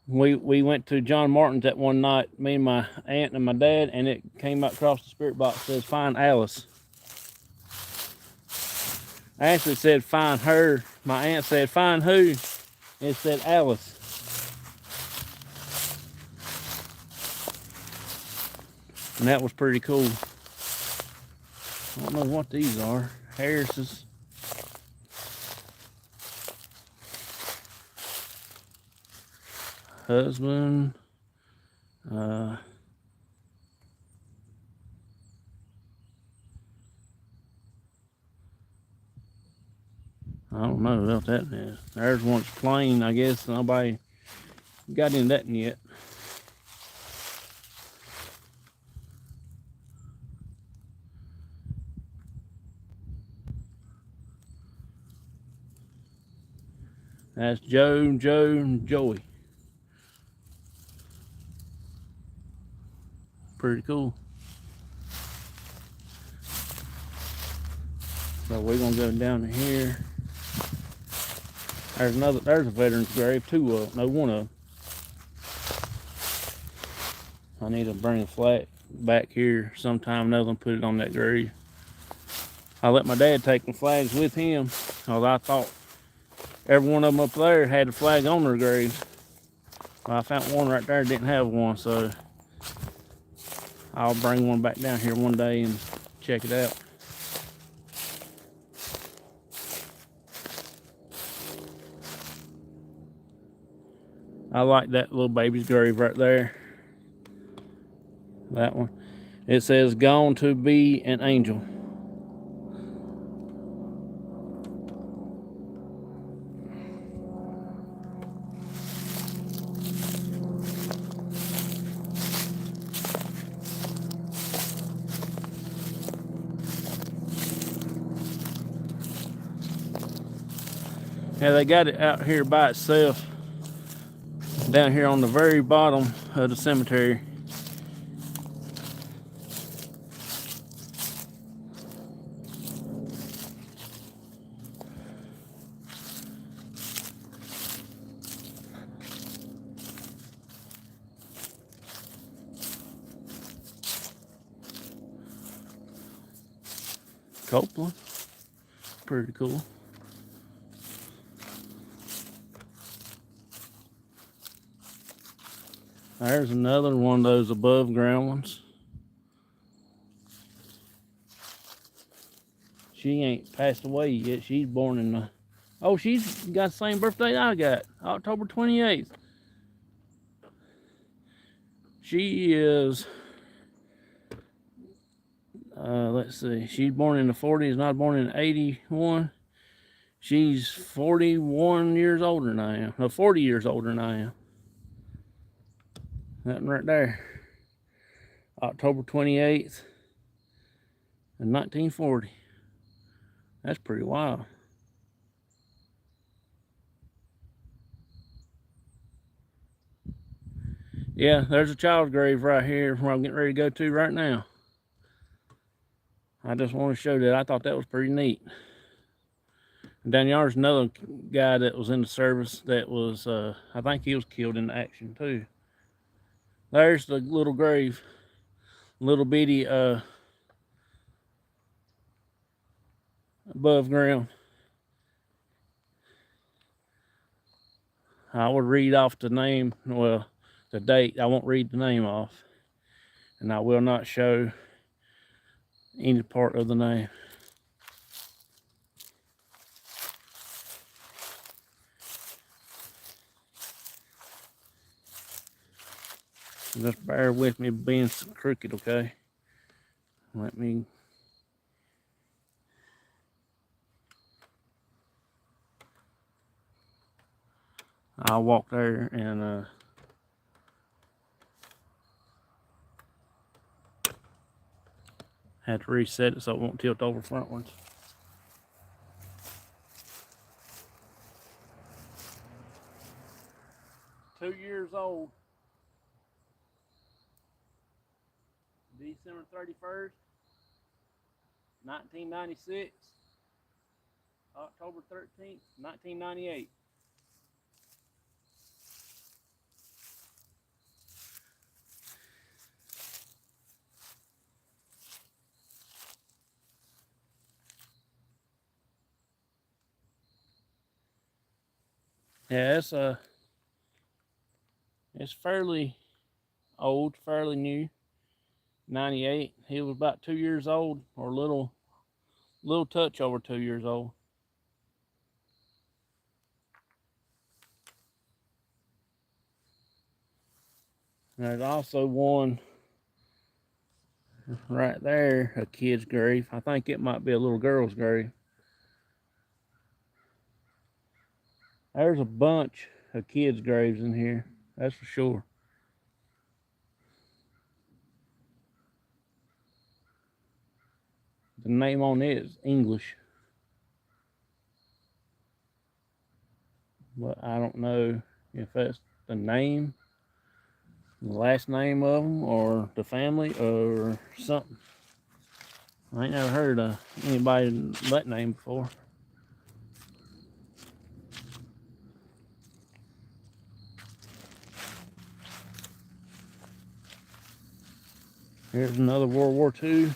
A: We went to John Martin's that one night, me and my aunt and my dad, and it came out across the spirit box, says find Alice. I actually said find her. My aunt said find who? It said Alice. And that was pretty cool. I don't know what these are. Harris's. Husband. I don't know about that now. There's one's plain, I guess. Nobody got into that yet. That's Joe, and Joey. Pretty cool. So we're gonna go down to here. There's a veteran's grave, one of them. I need to bring a flag back here sometime or another and put it on that grave. I let my dad take the flags with him because I thought every one of them up there had a flag on their grave. Well, I found one right there that didn't have one, so I'll bring one back down here one day and check it out. I like that little baby's grave right there. That one. It says, gone to be an angel. Yeah, they got it out here by itself, down here on the very bottom of the cemetery. Copeland, pretty cool. There's another one of those above ground ones. She ain't passed away yet. She's born in the... Oh, she's got the same birthday I got. October 28th. She is... let's see. She's born in the 40s, not born in 81. She's 41 years older than I am. No, 40 years older than I am. That one right there. October 28th in 1940. That's pretty wild. Yeah, there's a child's grave right here where I'm getting ready to go to right now. I just want to show that. I thought that was pretty neat. And down there's another guy that was in the service that was, I think he was killed in action too. There's the little grave. Little bitty above ground. I would read off the name, well, the date. I won't read the name off. And I will not show any part of the name. Just bear with me being crooked, okay? Let me... I'll walk there and have to reset it so it won't tilt over frontwards. Two years old. December 31st, 1996. October 13th, 1998. Yeah, it's fairly old, fairly new. 98. He was about 2 years old, or a little touch over 2 years old. And there's also one right there, a kid's grave. I think it might be a little girl's grave. There's a bunch of kids' graves in here, that's for sure. The name on it is English, but I don't know if that's the name, the last name of them, or the family, or something. I ain't never heard of anybody that name before. Here's another World War II.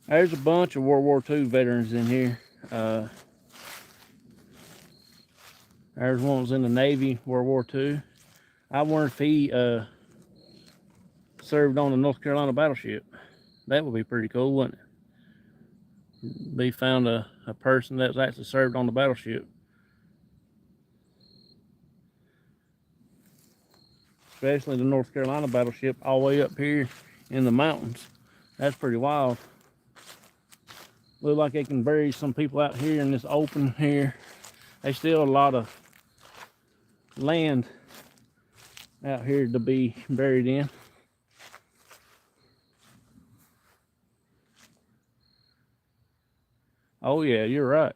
A: There's a bunch of World War II veterans in here. There's one that was in the Navy, World War II. I wonder if he served on the North Carolina battleship. That would be pretty cool, wouldn't it? They found a person that's actually served on the battleship. Especially the North Carolina battleship all the way up here in the mountains. That's pretty wild. Look like they can bury some people out here in this open here. There's still a lot of land out here to be buried in. Oh yeah, you're right.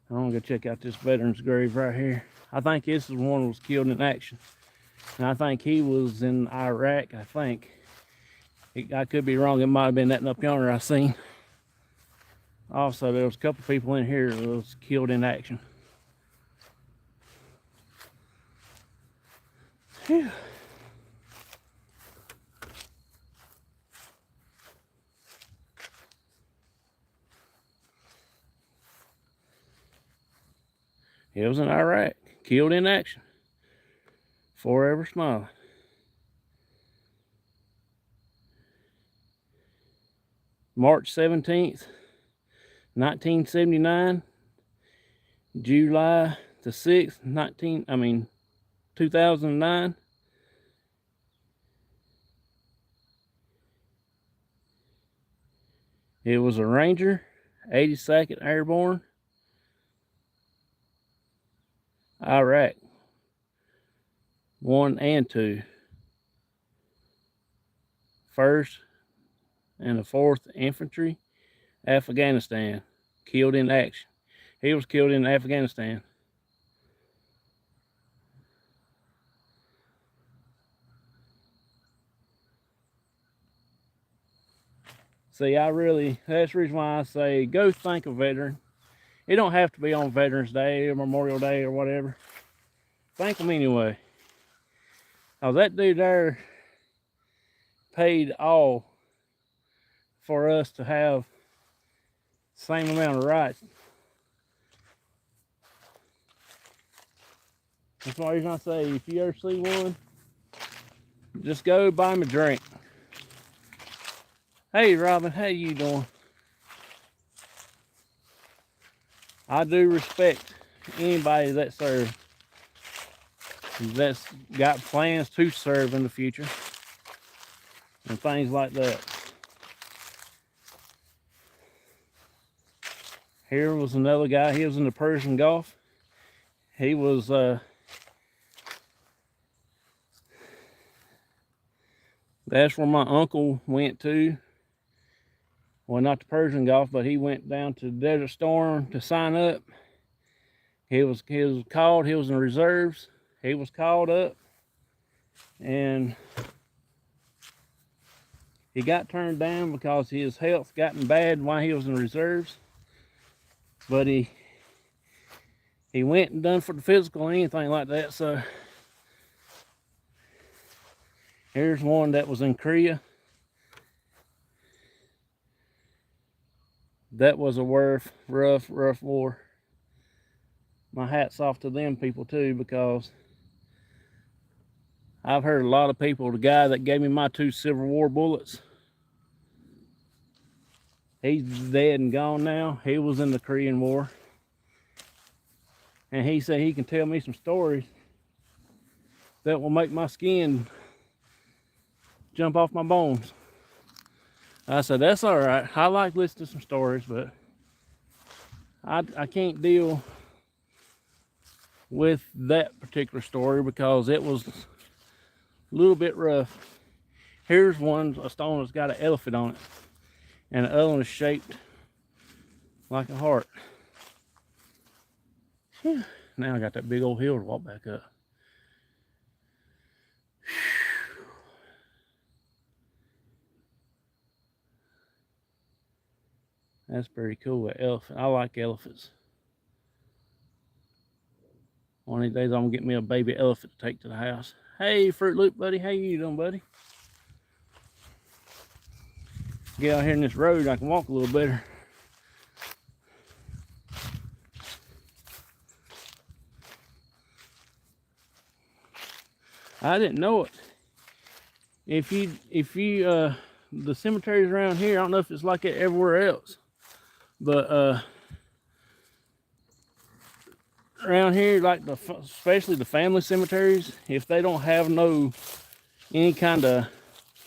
A: I'm gonna go check out this veteran's grave right here. I think this is one that was killed in action. And I think he was in Iraq, I think. I could be wrong, it might have been that up yonder I seen. Also, there was a couple people in here that was killed in action. Phew. He was in Iraq, killed in action. Forever smiling. March 17th, 1979, July the 6th, 2009. It was a Ranger, 82nd Airborne, Iraq, 1 and 2. 1st and the 4th Infantry, Afghanistan, killed in action. He was killed in Afghanistan. See, that's the reason why I say go thank a veteran. It don't have to be on Veterans Day or Memorial Day or whatever. Thank them anyway. Now that dude there paid all for us to have the same amount of rights. That's the reason I say if you ever see one, just go buy him a drink. Hey Robin, how you doing? I do respect anybody that serves, that's got plans to serve in the future and things like that. Here was another guy. He was in the Persian Gulf. He was that's where my uncle went to. Well, not the Persian Gulf, but he went down to Desert Storm to sign up. He was called. He was in the reserves. He was called up, and he got turned down because his health gotten bad while he was in the reserves. But he went and done for the physical and anything like that. So here's one that was in Korea. That was a rough war. My hat's off to them people too, because I've heard a lot of people. The guy that gave me my 2 Civil War bullets, he's dead and gone now. He was in the Korean War. And he said he can tell me some stories that will make my skin jump off my bones. I said, that's all right. I like listening to some stories, but I can't deal with that particular story because it was a little bit rough. Here's a stone that's got an elephant on it, and the other one is shaped like a heart. Now I got that big old hill to walk back up. That's pretty cool, that elephant. I like elephants. One of these days I'm gonna get me a baby elephant to take to the house. Hey, Fruit Loop buddy, how you doing, buddy? Get out here in this road, I can walk a little better. I didn't know it. If you the cemeteries around here, I don't know if it's like it everywhere else, but around here, like especially the family cemeteries, if they don't have any kind of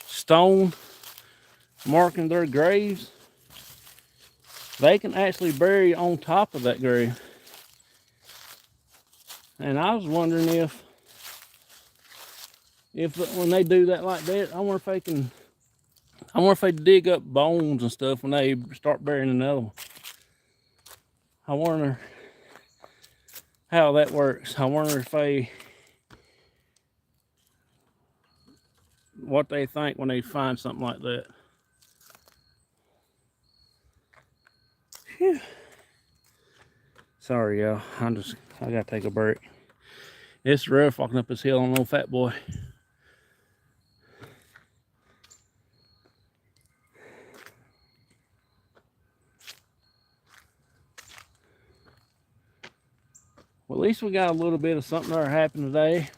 A: stone marking their graves, they can actually bury on top of that grave. And I was wondering if when they do that like that, I wonder if they dig up bones and stuff when they start burying another one. I wonder how that works. I wonder if what they think when they find something like that. Whew. Sorry, y'all. I gotta take a break. It's rough walking up this hill on an old fat boy. Well, at least we got a little bit of something that happened today.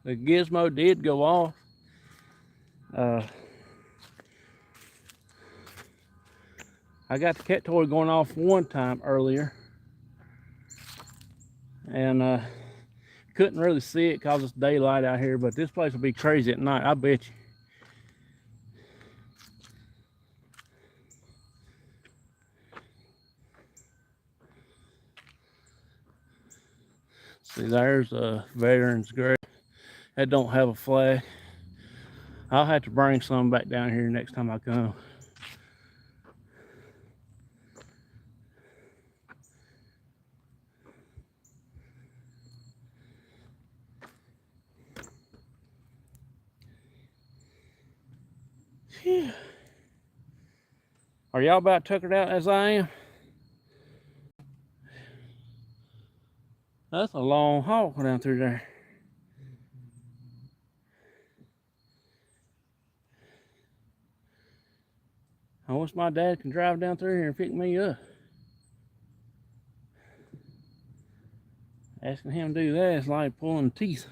A: The gizmo did go off. I got the cat toy going off one time earlier, and couldn't really see it because it's daylight out here, but this place will be crazy at night, I bet you. See, there's a veteran's grave. That don't have a flag. I'll have to bring some back down here next time I come. Phew. Are y'all about tuckered out as I am? That's a long haul down through there. I wish my dad could drive down through here and pick me up. Asking him to do that is like pulling teeth.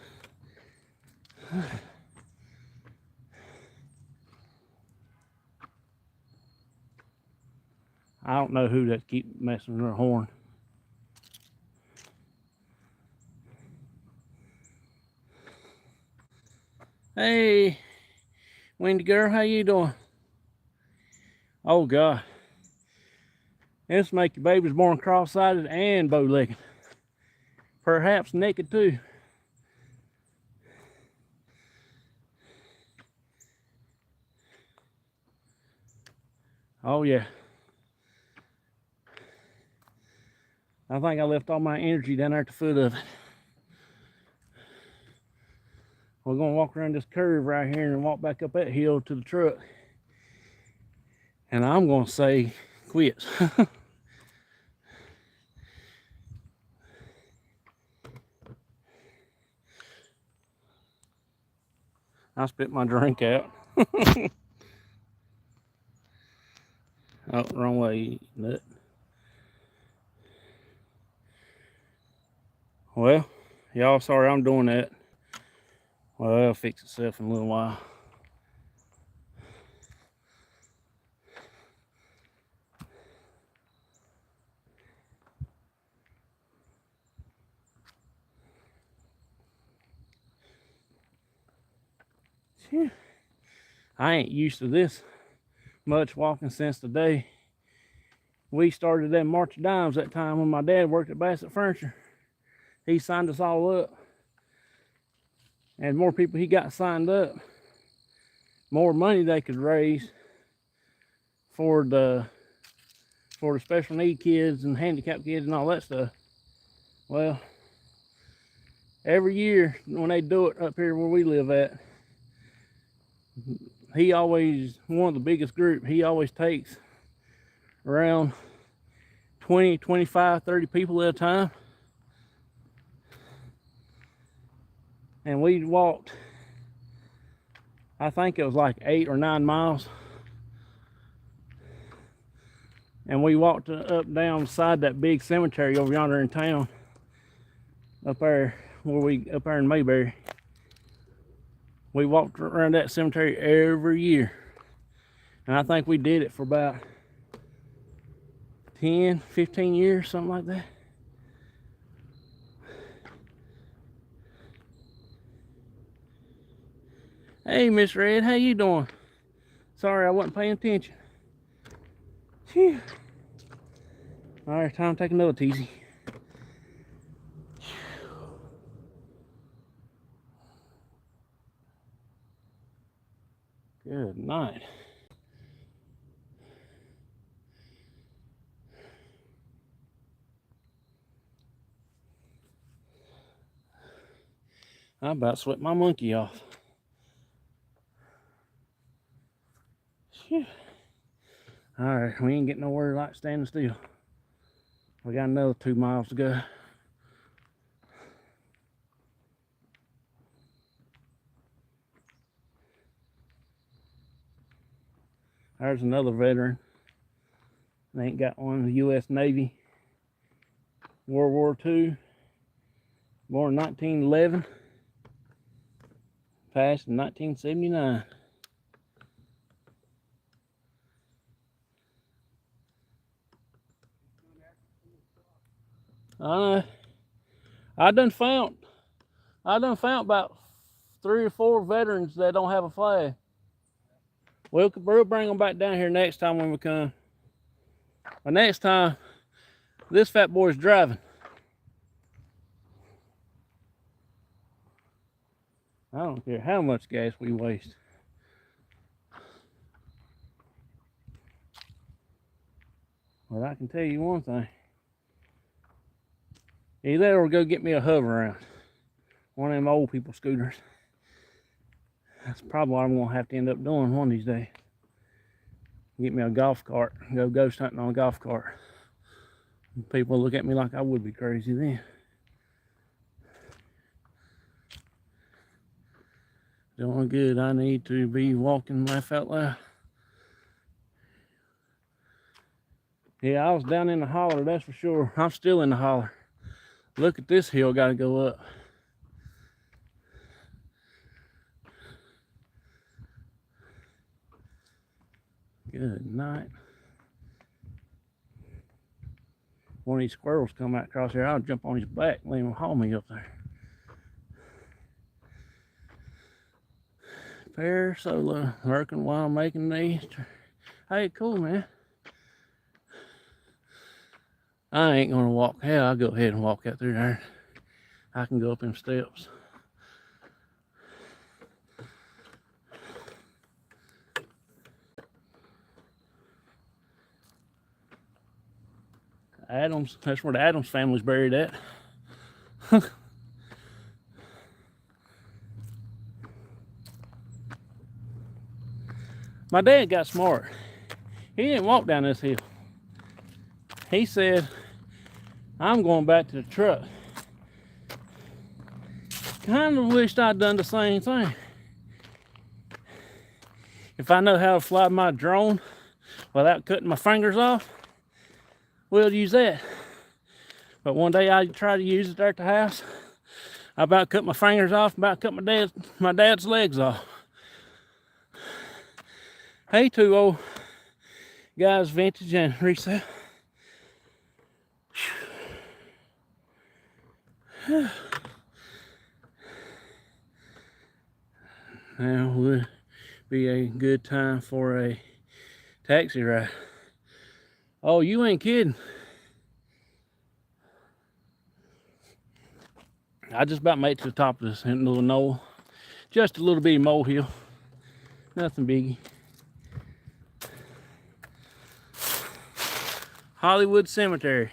A: I don't know who that keep messing with their horn. Hey, Wendy girl, how you doing? Oh God. This make your babies born cross-sided and bow-legged. Perhaps naked too. Oh yeah. I think I left all my energy down there at the foot of it. We're gonna walk around this curve right here and walk back up that hill to the truck. And I'm gonna say quits. I spit my drink out. Oh, wrong way, nut. Well, y'all sorry I'm doing that. Well, it'll fix itself in a little while. I ain't used to this much walking since the day we started that March of Dimes that time when my dad worked at Bassett Furniture. He signed us all up. And more people he got signed up, more money they could raise for the special need kids and handicapped kids and all that stuff. Well, every year when they do it up here where we live at, he always, one of the biggest group, he always takes around 20, 25, 30 people at a time. And we walked, I think it was like 8 or 9 miles. And we walked up down beside that big cemetery over yonder in town. Up there, up there in Mayberry. We walked around that cemetery every year. And I think we did it for about 10, 15 years, something like that. Hey, Miss Red, how you doing? Sorry, I wasn't paying attention. Phew. All right, time to take another teasy. Good night. I about sweat my monkey off. Phew. All right, we ain't getting nowhere like standing still. We got another 2 miles to go. There's another veteran. They ain't got one in the U.S. Navy. World War II. Born in 1911. Passed in 1979. I done found about 3 or 4 veterans that don't have a flag. We'll bring them back down here next time when we come. But next time, this fat boy's driving. I don't care how much gas we waste. But I can tell you one thing. Either or go get me a hover around. One of them old people scooters. That's probably what I'm gonna have to end up doing one of these days. Get me a golf cart and go ghost hunting on a golf cart. People look at me like I would be crazy then. Doing good. I need to be walking, laugh out loud. Yeah, I was down in the holler, that's for sure. I'm still in the holler. Look at this hill, gotta go up. Good night. One of these squirrels come out across here, I'll jump on his back, let him haul me up there. Pair solo, working while making these. Hey, cool, man. I ain't gonna walk. Hell, I'll go ahead and walk out through there. I can go up them steps. Adams, that's where the Adams family's buried at. My dad got smart. He didn't walk down this hill. He said, I'm going back to the truck. Kind of wished I'd done the same thing. If I know how to fly my drone without cutting my fingers off, we'll use that. But one day I tried to use it there at the house. I about cut my fingers off, about cut my dad's legs off. Hey, 2 old guys, vintage and resale. Now would be a good time for a taxi ride. Oh, you ain't kidding. I just about made it to the top of this little knoll. Just a little bitty molehill. Nothing biggie. Hollywood Cemetery.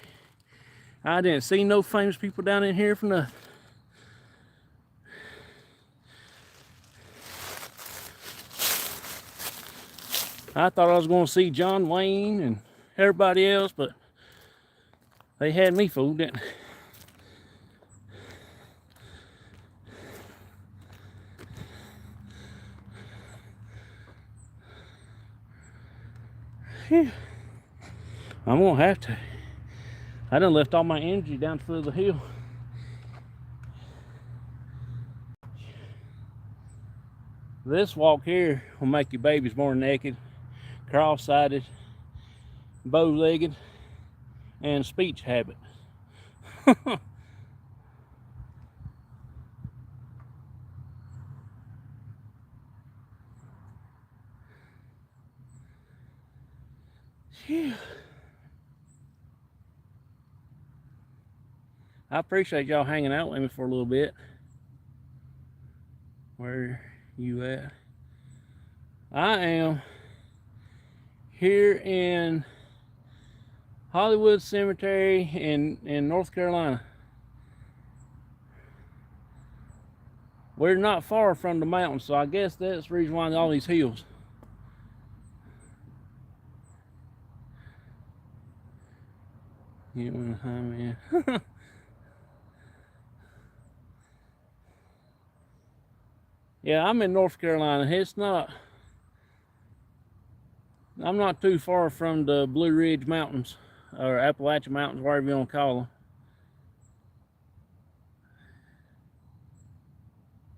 A: I didn't see no famous people down in here for nothing. I thought I was going to see John Wayne and everybody else, but they had me fooled, didn't they? Whew. I'm gonna have to. I done left all my energy down through the hill. This walk here will make your babies more naked, cross-sided, bow-legged, and speech habit. Yeah. I appreciate y'all hanging out with me for a little bit. Where you at? I am here in Hollywood Cemetery in North Carolina. We're not far from the mountains, so I guess that's the reason why all these hills. You want to hide me? Yeah, I'm in North Carolina. I'm not too far from the Blue Ridge Mountains, or Appalachian Mountains, whatever you want to call them.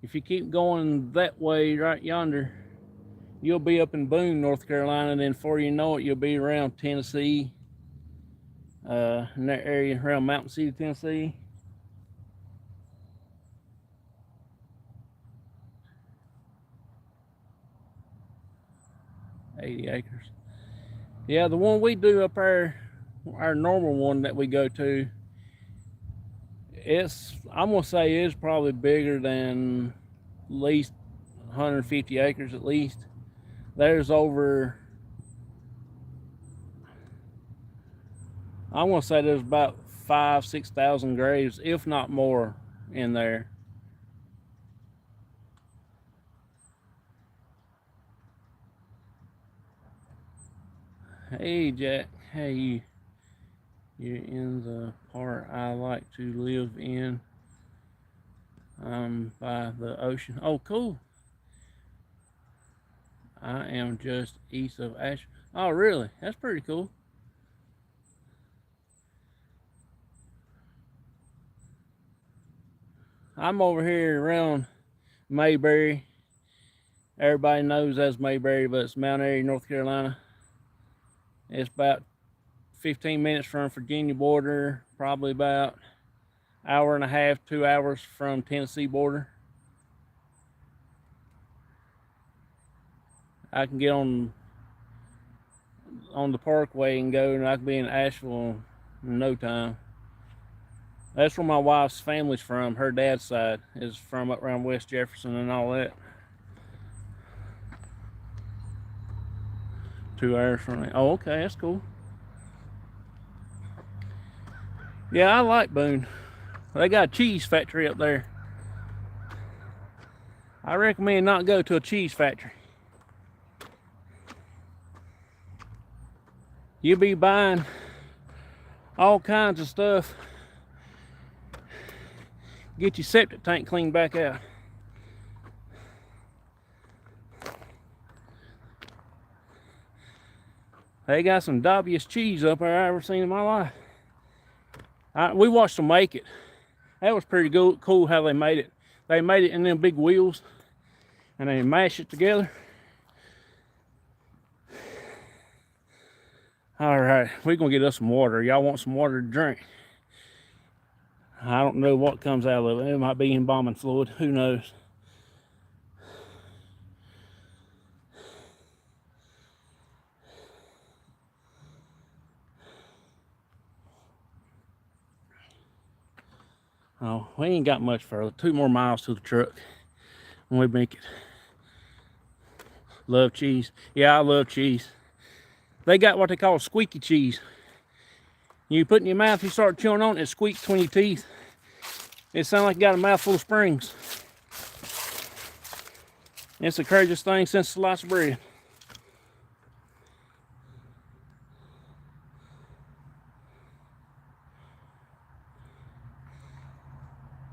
A: If you keep going that way, right yonder, you'll be up in Boone, North Carolina, and then before you know it, you'll be around Tennessee, in that area around Mountain City, Tennessee. $80 acres. Yeah, the one we do up there, our normal one that we go to, I'm gonna say it's probably bigger than at least 150 acres at least. There's over, I'm gonna say there's about 5,000-6,000 graves, if not more, in there. Hey Jack, hey, you're in the part I like to live in. By the ocean. Oh, cool. I am just east of Ash. Oh, really? That's pretty cool. I'm over here around Mayberry. Everybody knows that's Mayberry, but it's Mount Airy, North Carolina. It's about 15 minutes from Virginia border, probably about hour and a half, 2 hours from Tennessee border. I can get on the parkway and go, and I can be in Asheville in no time. That's where my wife's family's from. Her dad's side is from up around West Jefferson and all that. 2 hours from there. Oh, okay, that's cool. Yeah, I like Boone. They got a cheese factory up there. I recommend not go to a cheese factory. You'll be buying all kinds of stuff. Get your septic tank cleaned back out. They got some dobbiest cheese up there I ever seen in my life. We watched them make it. That was pretty cool how they made it. They made it in them big wheels and they mash it together. All right, we're gonna get us some water. Y'all want some water to drink? I don't know what comes out of it. It might be embalming fluid. Who knows? Oh, we ain't got much further. 2 more miles to the truck when we make it. Love cheese. Yeah, I love cheese. They got what they call squeaky cheese. You put it in your mouth, you start chewing on it, it squeaks between your teeth. It sounds like you got a mouthful of springs. It's the craziest thing since sliced bread.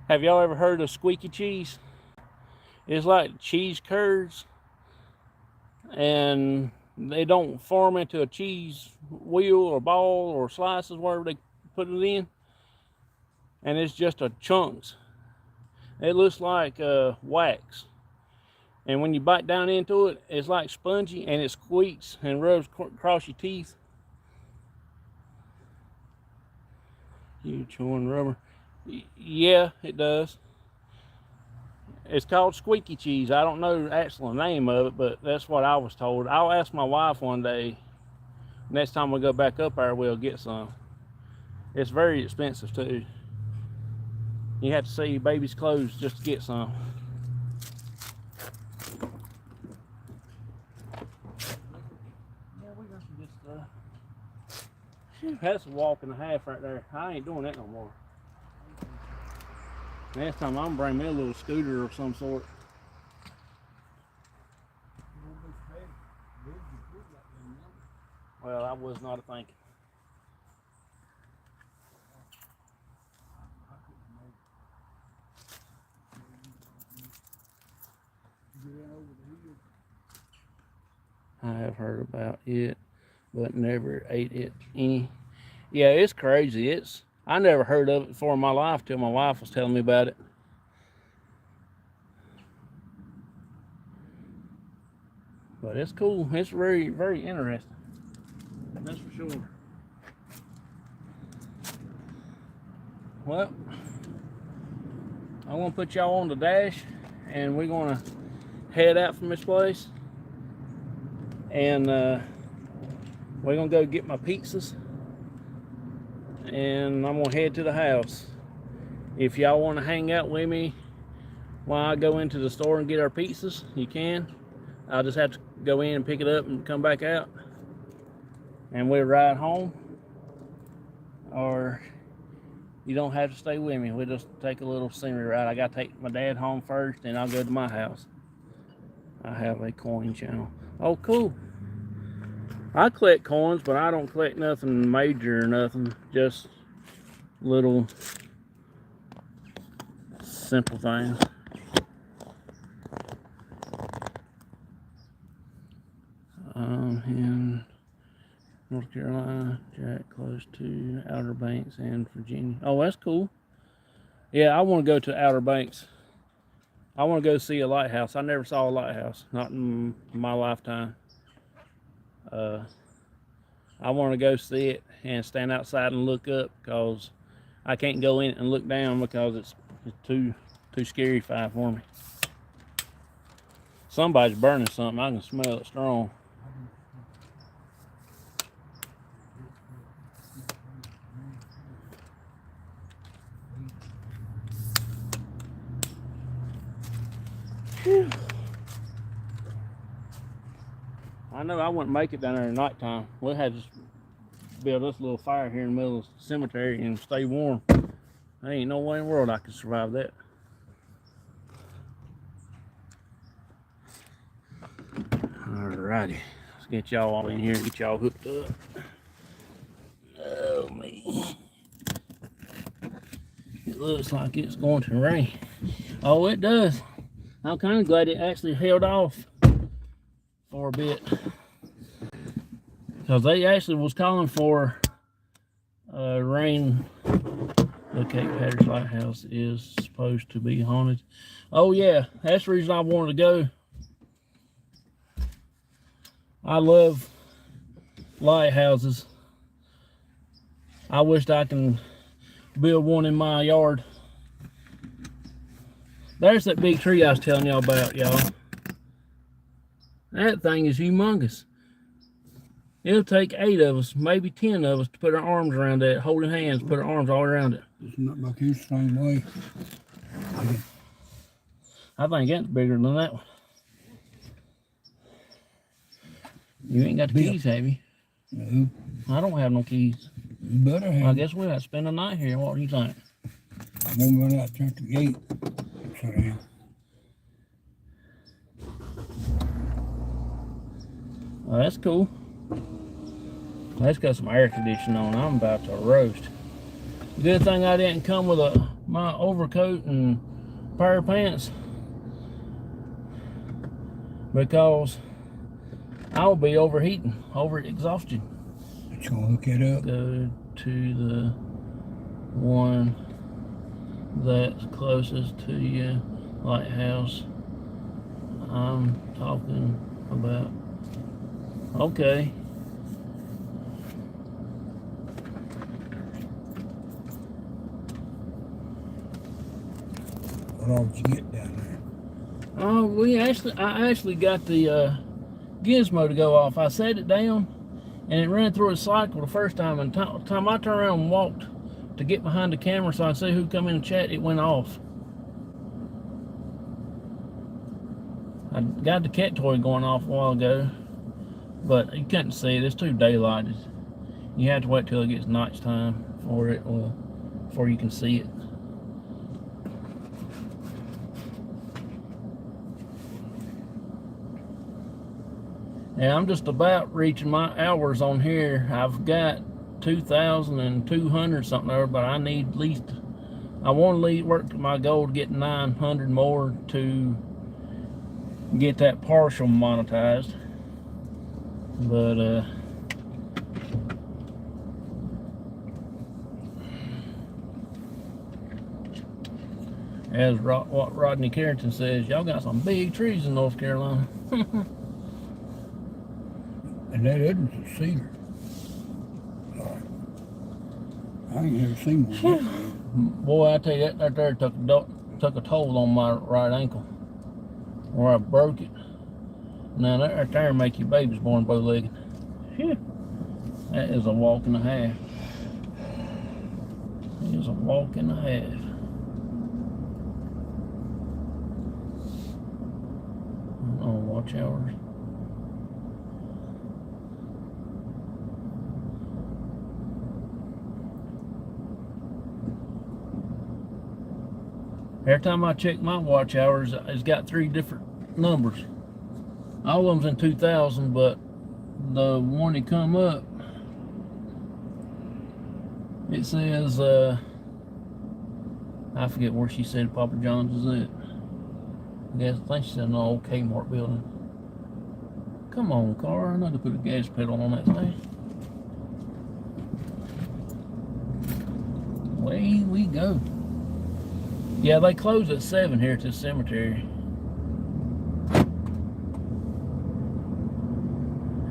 A: Have y'all ever heard of squeaky cheese? It's like cheese curds, and they don't form into a cheese wheel or ball or slices, wherever they put it in. And it's just a chunks. It looks like wax. And when you bite down into it, it's like spongy, and it squeaks and rubs across your teeth. You chewing rubber? Yeah, it does. It's called squeaky cheese. I don't know the actual name of it, but that's what I was told. I'll ask my wife one day. Next time we go back up there, we'll get some. It's very expensive too. You have to see your baby's clothes just to get some. Yeah, we got some good stuff. That's a walk and a half right there. I ain't doing that no more. Next time I'm gonna bring me a little scooter of some sort. Well, I was not thinking. I have heard about it, but never ate it any. Yeah, it's crazy. I never heard of it before in my life till my wife was telling me about it. But it's cool. It's very, very interesting. That's for sure. well, I'm gonna put y'all on the dash, and we're gonna head out from this place, and we're gonna go get my pizzas, and I'm gonna head to the house. If y'all want to hang out with me while I go into the store and get our pizzas, you can. I'll just have to go in and pick it up and come back out, and we'll ride home. Or you don't have to stay with me. We'll just take a little scenery ride. I gotta take my dad home first, and I'll go to my house. I have a coin channel. Oh, cool. I collect coins, but I don't collect nothing major or nothing. Just little simple things. In North Carolina, Jack, close to Outer Banks and Virginia. Oh, that's cool. Yeah, I want to go to Outer Banks. I want to go see a lighthouse. I never saw a lighthouse, not in my lifetime. I want to go see it and stand outside and look up, because I can't go in and look down because it's too scary for me. Somebody's burning something. I can smell it strong. Whew. I know I wouldn't make it down there at nighttime. We'll have to build this little fire here in the middle of the cemetery and stay warm. There ain't no way in the world I could survive that. Alrighty, let's get y'all all in here and get y'all hooked up. Oh me. It looks like it's going to rain. Oh, it does. I'm kind of glad it actually held off for a bit, because they actually was calling for rain. The Cape Hatteras Lighthouse is supposed to be haunted. Oh yeah, that's the reason I wanted to go. I love lighthouses. I wished I can build one in my yard. There's that big tree I was telling y'all about, y'all. That thing is humongous. It'll take 8 of us, maybe 10 of us, to put our arms around that, holding hands, put our arms all around it.
B: It's not like it's the same way.
A: I think that's bigger than that one. You ain't got the keys, have you?
B: No.
A: I don't have no keys.
B: You better have.
A: I guess we'll have to spend the night here. What do you think?
B: I'm gonna run out there at the gate. Sit down.
A: Oh, that's cool. That's got some air conditioning on. I'm about to roast. Good thing I didn't come with my overcoat and pair of pants, because I'll be overheating, over exhaustion.
B: Let's go look it up.
A: Go to the one that's closest to you, lighthouse I'm talking about. Okay.
B: What all did you get down there?
A: Oh, I actually got the gizmo to go off. I set it down, and it ran through a cycle the first time. And the time I turned around and walked to get behind the camera so I could see who come in and chat, it went off. I got the cat toy going off a while ago, but you couldn't see it. It's too daylighted. You have to wait till it gets nighttime before you can see it. Yeah, I'm just about reaching my hours on here. I've got 2,200 something there, but I need at least, I want to work my goal to get 900 more to get that partial monetized. But as what Rodney Carrington says, y'all got some big trees in North Carolina.
B: And that isn't a cedar. I ain't never seen one.
A: Boy, I tell you, that right there took a toll on my right ankle, where I broke it. Now that right there make your babies born bow-legged. Phew. That is a walk and a half. It is a walk and a half. Oh, watch hours. Every time I check my watch hours, it's got 3 different numbers. All of them's in 2000, but the one that come up, it says, I forget where she said Papa John's is at. I think she said an old Kmart building. Come on, car, I know to put a gas pedal on that thing. Away we go. Yeah, they close at 7 here at this cemetery.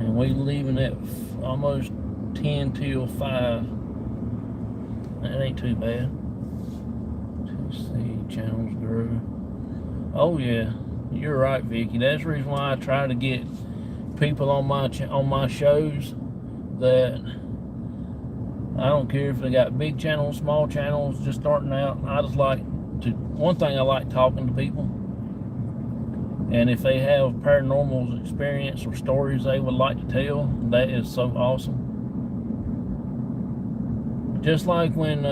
A: And we leaving at almost 10 till 5. That ain't too bad. Let's see, channels grow. Oh yeah, you're right, Vicky. That's the reason why I try to get people on my shows that I don't care if they got big channels, small channels, just starting out. I just like to, one thing I like talking to people, and if they have paranormal experience or stories they would like to tell, that is so awesome. Just like when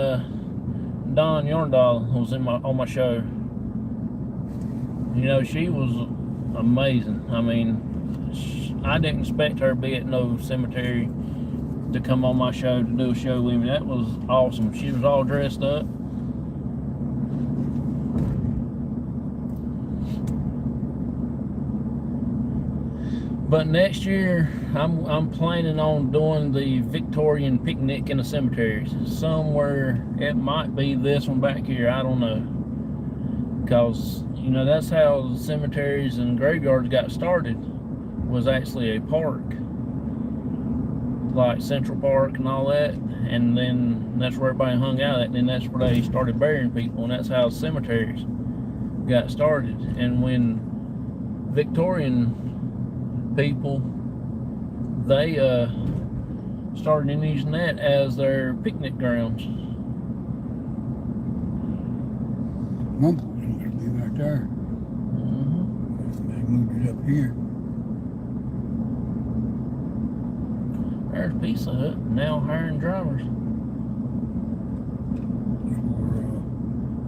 A: Dawn Yarndal was on my show. You know, she was amazing. I mean, I didn't expect her to be at no cemetery to come on my show to do a show with me. That was awesome. She was all dressed up. But next year, I'm planning on doing the Victorian picnic in the cemeteries. Somewhere, it might be this one back here, I don't know. Because, you know, that's how the cemeteries and graveyards got started, was actually a park. Like Central Park and all that. And then that's where everybody hung out at. And then that's where they started burying people. And that's how cemeteries got started. And when Victorian people, they started using that as their picnic grounds.
B: Mumbles used to be right there. They moved it up here.
A: There's Pizza Hut, now hiring drivers.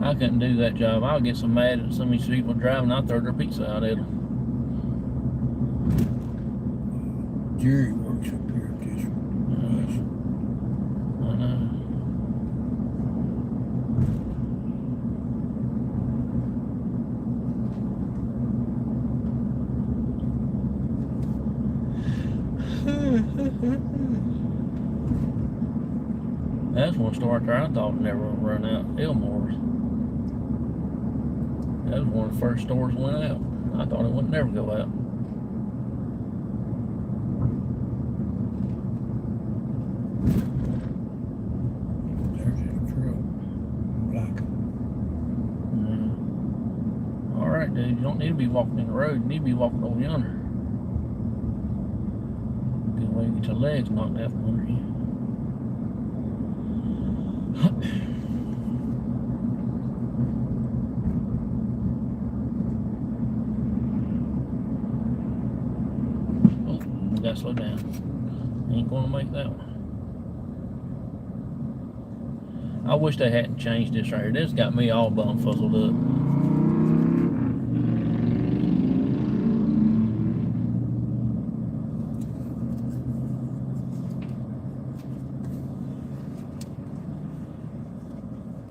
A: I couldn't do that job. I'll get so mad at some of these people driving, I'll throw their pizza out at them.
B: Jerry works up here at this place.
A: I know. That's one store right there I thought never would run out. Elmore's. That was one of the first stores that went out. I thought it would never go out.
B: There's a trail. Black.
A: Alright, dude, you don't need to be walking in the road. You need to be walking over yonder. Good way to get your legs knocked out from under you. Oh, we gotta slow down. Ain't gonna make that one. I wish they hadn't changed this right here. This got me all bum fuzzled up.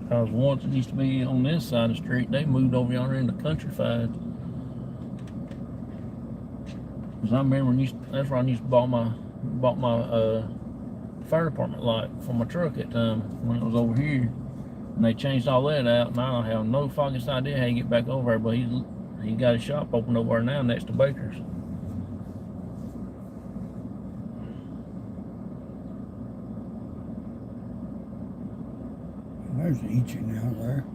A: Because once it used to be on this side of the street, they moved over yonder in the countryside. Because I remember that's where I used to bought my fire department light for my truck at the time when it was over here. And they changed all that out, and I don't have no foggiest idea how you get back over there, but he got a shop open over there now next to Baker's.
B: There's the itching out there.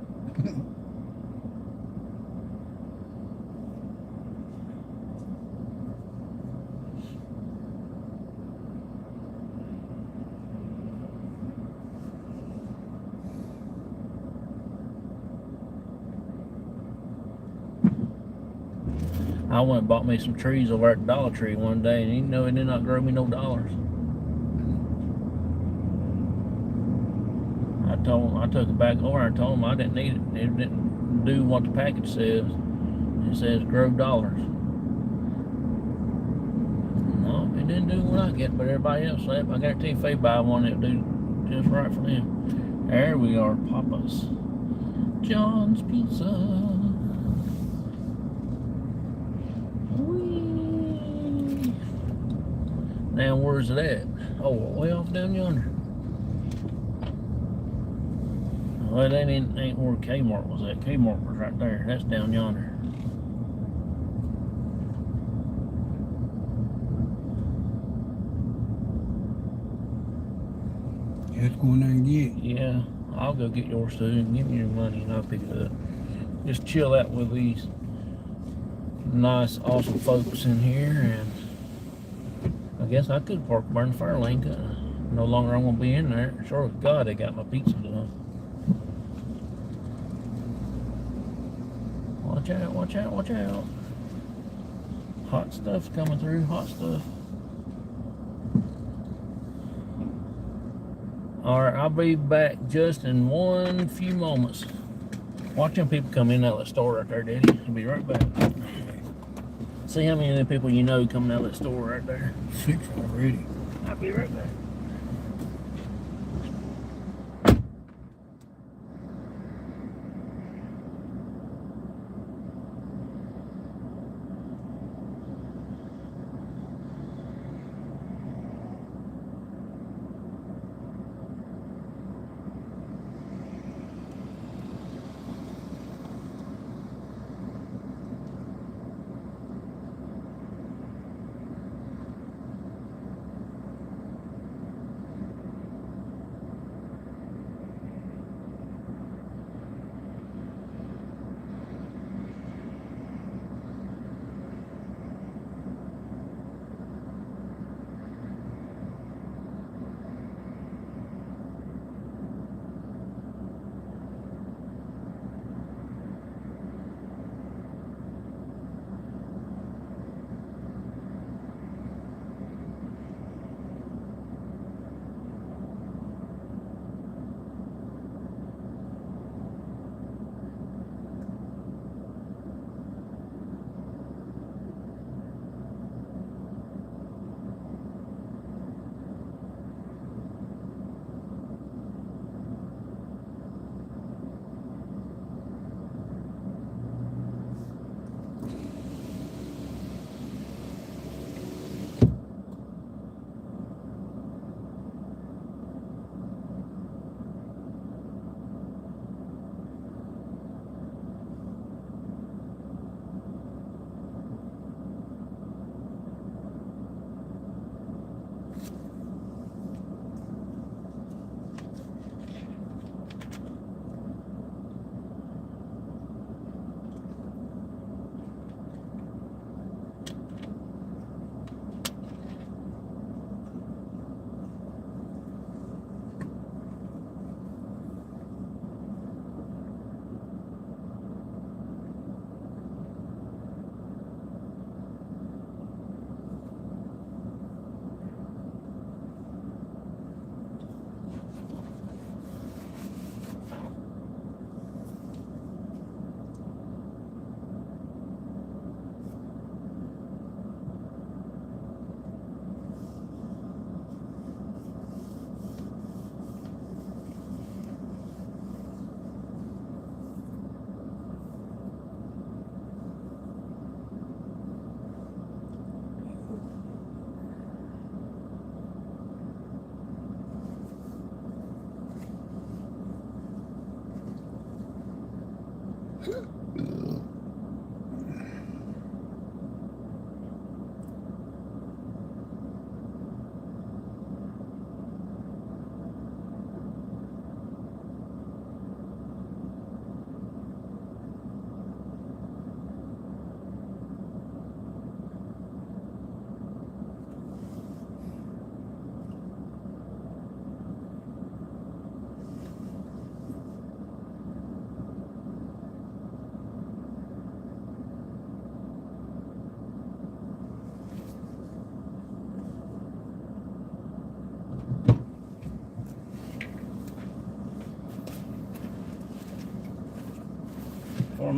A: I went and bought me some trees over at the Dollar Tree one day, and you know it did not grow me no dollars. I took it back over and told them I didn't need it. It didn't do what the package says. It says grow dollars. No, it didn't do what I get, but everybody else said. I guarantee if they buy one, it'll do just right for them. There we are, Papa's John's Pizza. Whee. Now where's it at? Oh, way off down yonder. Well, that ain't where Kmart was at. Kmart was right there. That's down yonder.
B: Just go in there and get.
A: Yeah, I'll go get yours too and give me your money and I'll pick it up. Just chill out with these nice, awesome folks in here, and I guess I could park burn the fire lane, couldn't I? No longer I'm gonna be in there. Sure to God they got my pizza done. Watch out, watch out, watch out. Hot stuff's coming through, hot stuff. Alright, I'll be back just in one few moments. Watch them people come in out of that store right there, Daddy. I'll be right back. See how many of the people you know coming out of that store right there.
B: 6 already.
A: I'll be right back.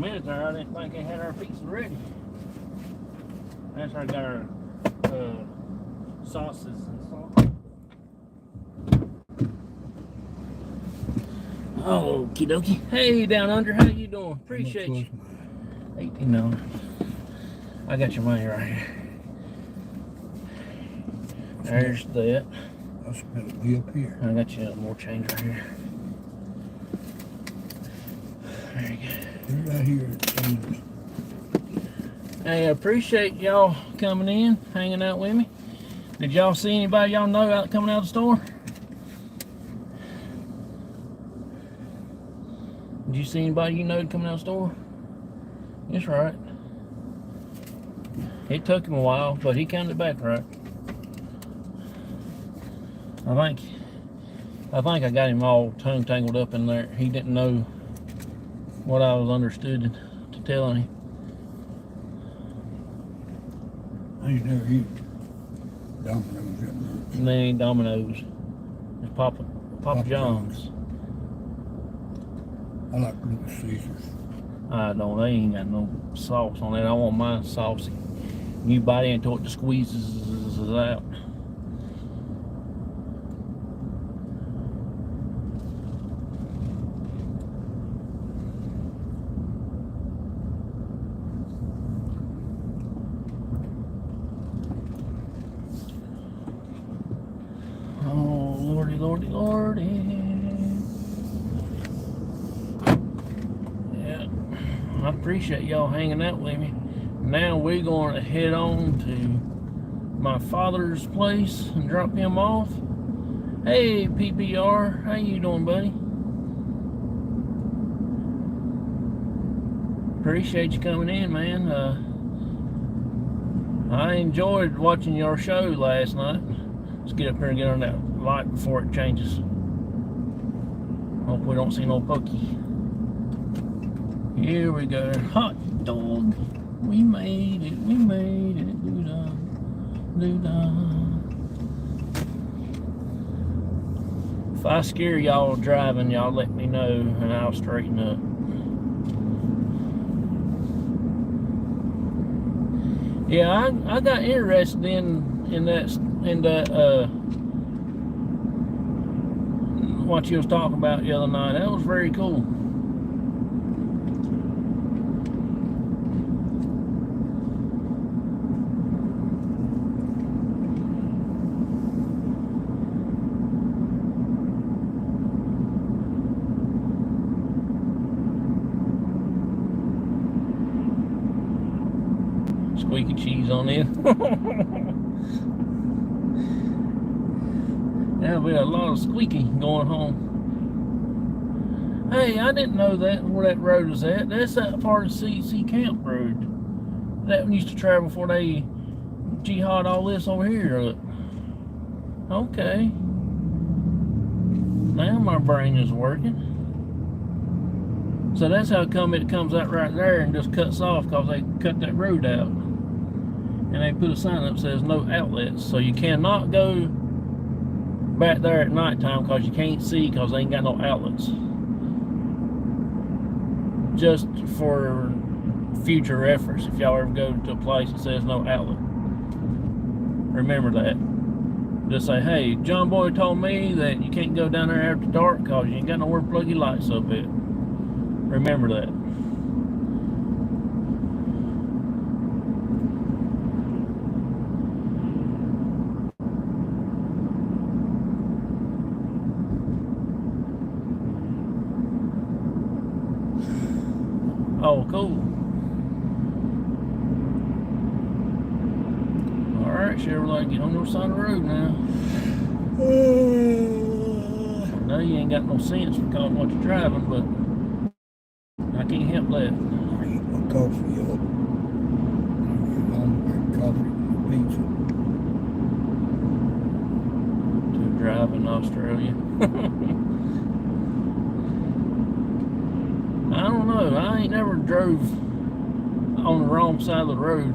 A: minute there, I didn't think they had our pizza ready. That's how I got our sauces and stuff. Oh, okie dokie. Hey, down under, how you doing? Appreciate you. $18. I got your money right here. There's that.
B: I smell it way up here.
A: I got you more change right here. There you
B: They're right here.
A: Hey, I appreciate y'all coming in, hanging out with me. Did y'all see anybody y'all know out coming out of the store? Did you see anybody you know coming out of the store? That's right. It took him a while, but he counted back right. I think I got him all tongue tangled up in there. He didn't know what I was understood to tell him.
B: I ain't never eat Domino's up there.
A: They ain't Domino's. It's Papa John's.
B: I like Little Caesars.
A: I don't. They ain't got no sauce on it. I want mine saucy. You bite into it, it squeezes out. Oh, Lordy, Lordy, Lordy. Yeah, I appreciate y'all hanging out with me. Now we're going to head on to my father's place and drop him off. Hey, PPR, how you doing, buddy? Appreciate you coming in, man. I enjoyed watching your show last night. Let's get up here and get on that light before it changes. Hope we don't see no pokey. Here we go. Hot dog. We made it. We made it. Doo-dah. Doo-dah. If I scare y'all driving, y'all let me know and I'll straighten up. Yeah, I got interested in that what you was talking about the other night. That was very cool. Squeaky cheese on it. There'll be a lot of squeaky going home. Hey, I didn't know that where that road is at. That's that part of CC Camp Road. That one used to travel before they jihad all this over here. Look. Okay. Now my brain is working. So that's how come it comes out right there and just cuts off, because they cut that road out. And they put a sign up that says no outlets. So you cannot go back there at nighttime because you can't see, because they ain't got no outlets. Just for future reference, if y'all ever go to a place that says no outlet, remember that. Just say, hey, John Boy told me that you can't go down there after dark because you ain't got nowhere to plug your lights up at. Remember that. Oh, cool. Alright, Chevrolet, get on your side of the road now. I know you ain't got no sense because of what you're driving, but I can't help that.
B: I eat my coffee up. I get home, drink coffee and pizza.
A: To drive in Australia. I don't know. I ain't never drove on the wrong side of the road.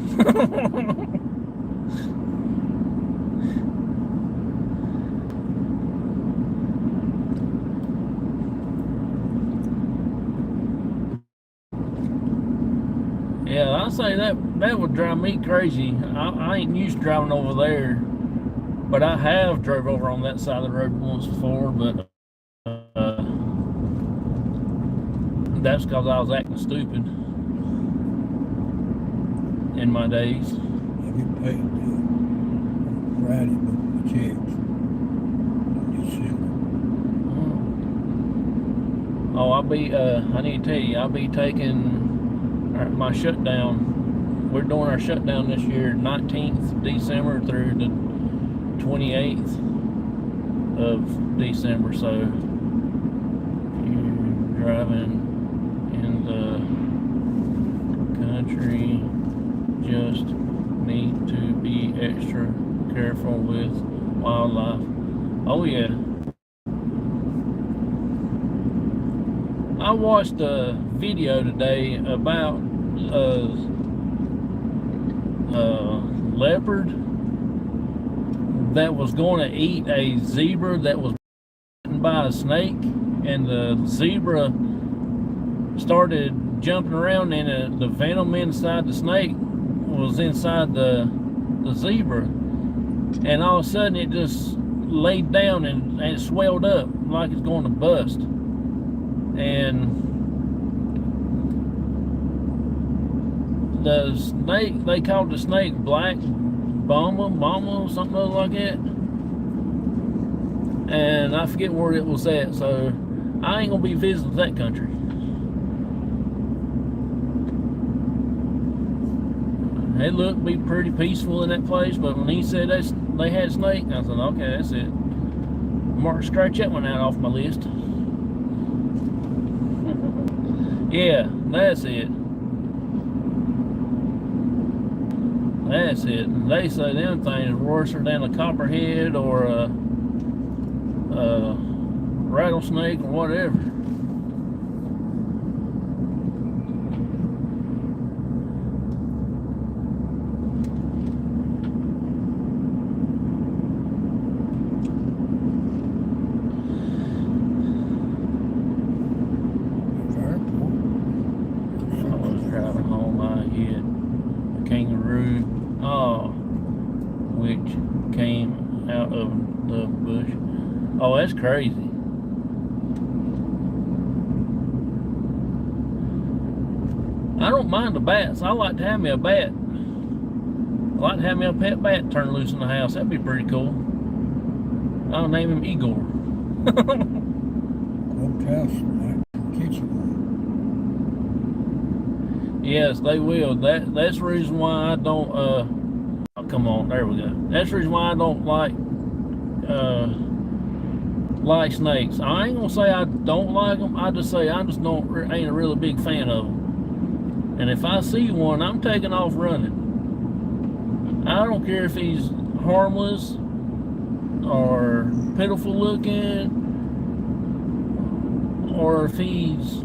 A: Yeah, I say that would drive me crazy. I ain't used to driving over there, but I have drove over on that side of the road once before. But that's because I was acting stupid in my days.
B: I get paid Friday with the checks in December.
A: Oh, I need to tell you, I'll be taking my shutdown. We're doing our shutdown this year, 19th December through the 28th of December. So you're driving in the country, just need to be extra careful with wildlife. Oh yeah. I watched a video today about a leopard that was going to eat a zebra that was bitten by a snake, and the zebra started jumping around, and the venom inside the snake was inside the zebra, and all of a sudden it just laid down and it swelled up like it's going to bust. And the snake, they called the snake Black Mama, something like that. And I forget where it was at, so I ain't gonna be visiting that country. It looked to be pretty peaceful in that place, but when he said they had snake, I said, okay, that's it. Scratch that one out off my list. Yeah, that's it. That's it. They say them things are worse than a copperhead or a rattlesnake or whatever. Which came out of the bush. Oh, that's crazy. I don't mind the bats. I like to have me a bat. I like to have me a pet bat turned loose in the house. That'd be pretty cool. I'll name him Igor. Yes, they will. That's the reason why I don't oh, come on, there we go. That's the reason why I don't like snakes. I ain't gonna say I don't like them. I just say I just ain't a really big fan of them. And if I see one, I'm taking off running. I don't care if he's harmless or pitiful looking, or if he's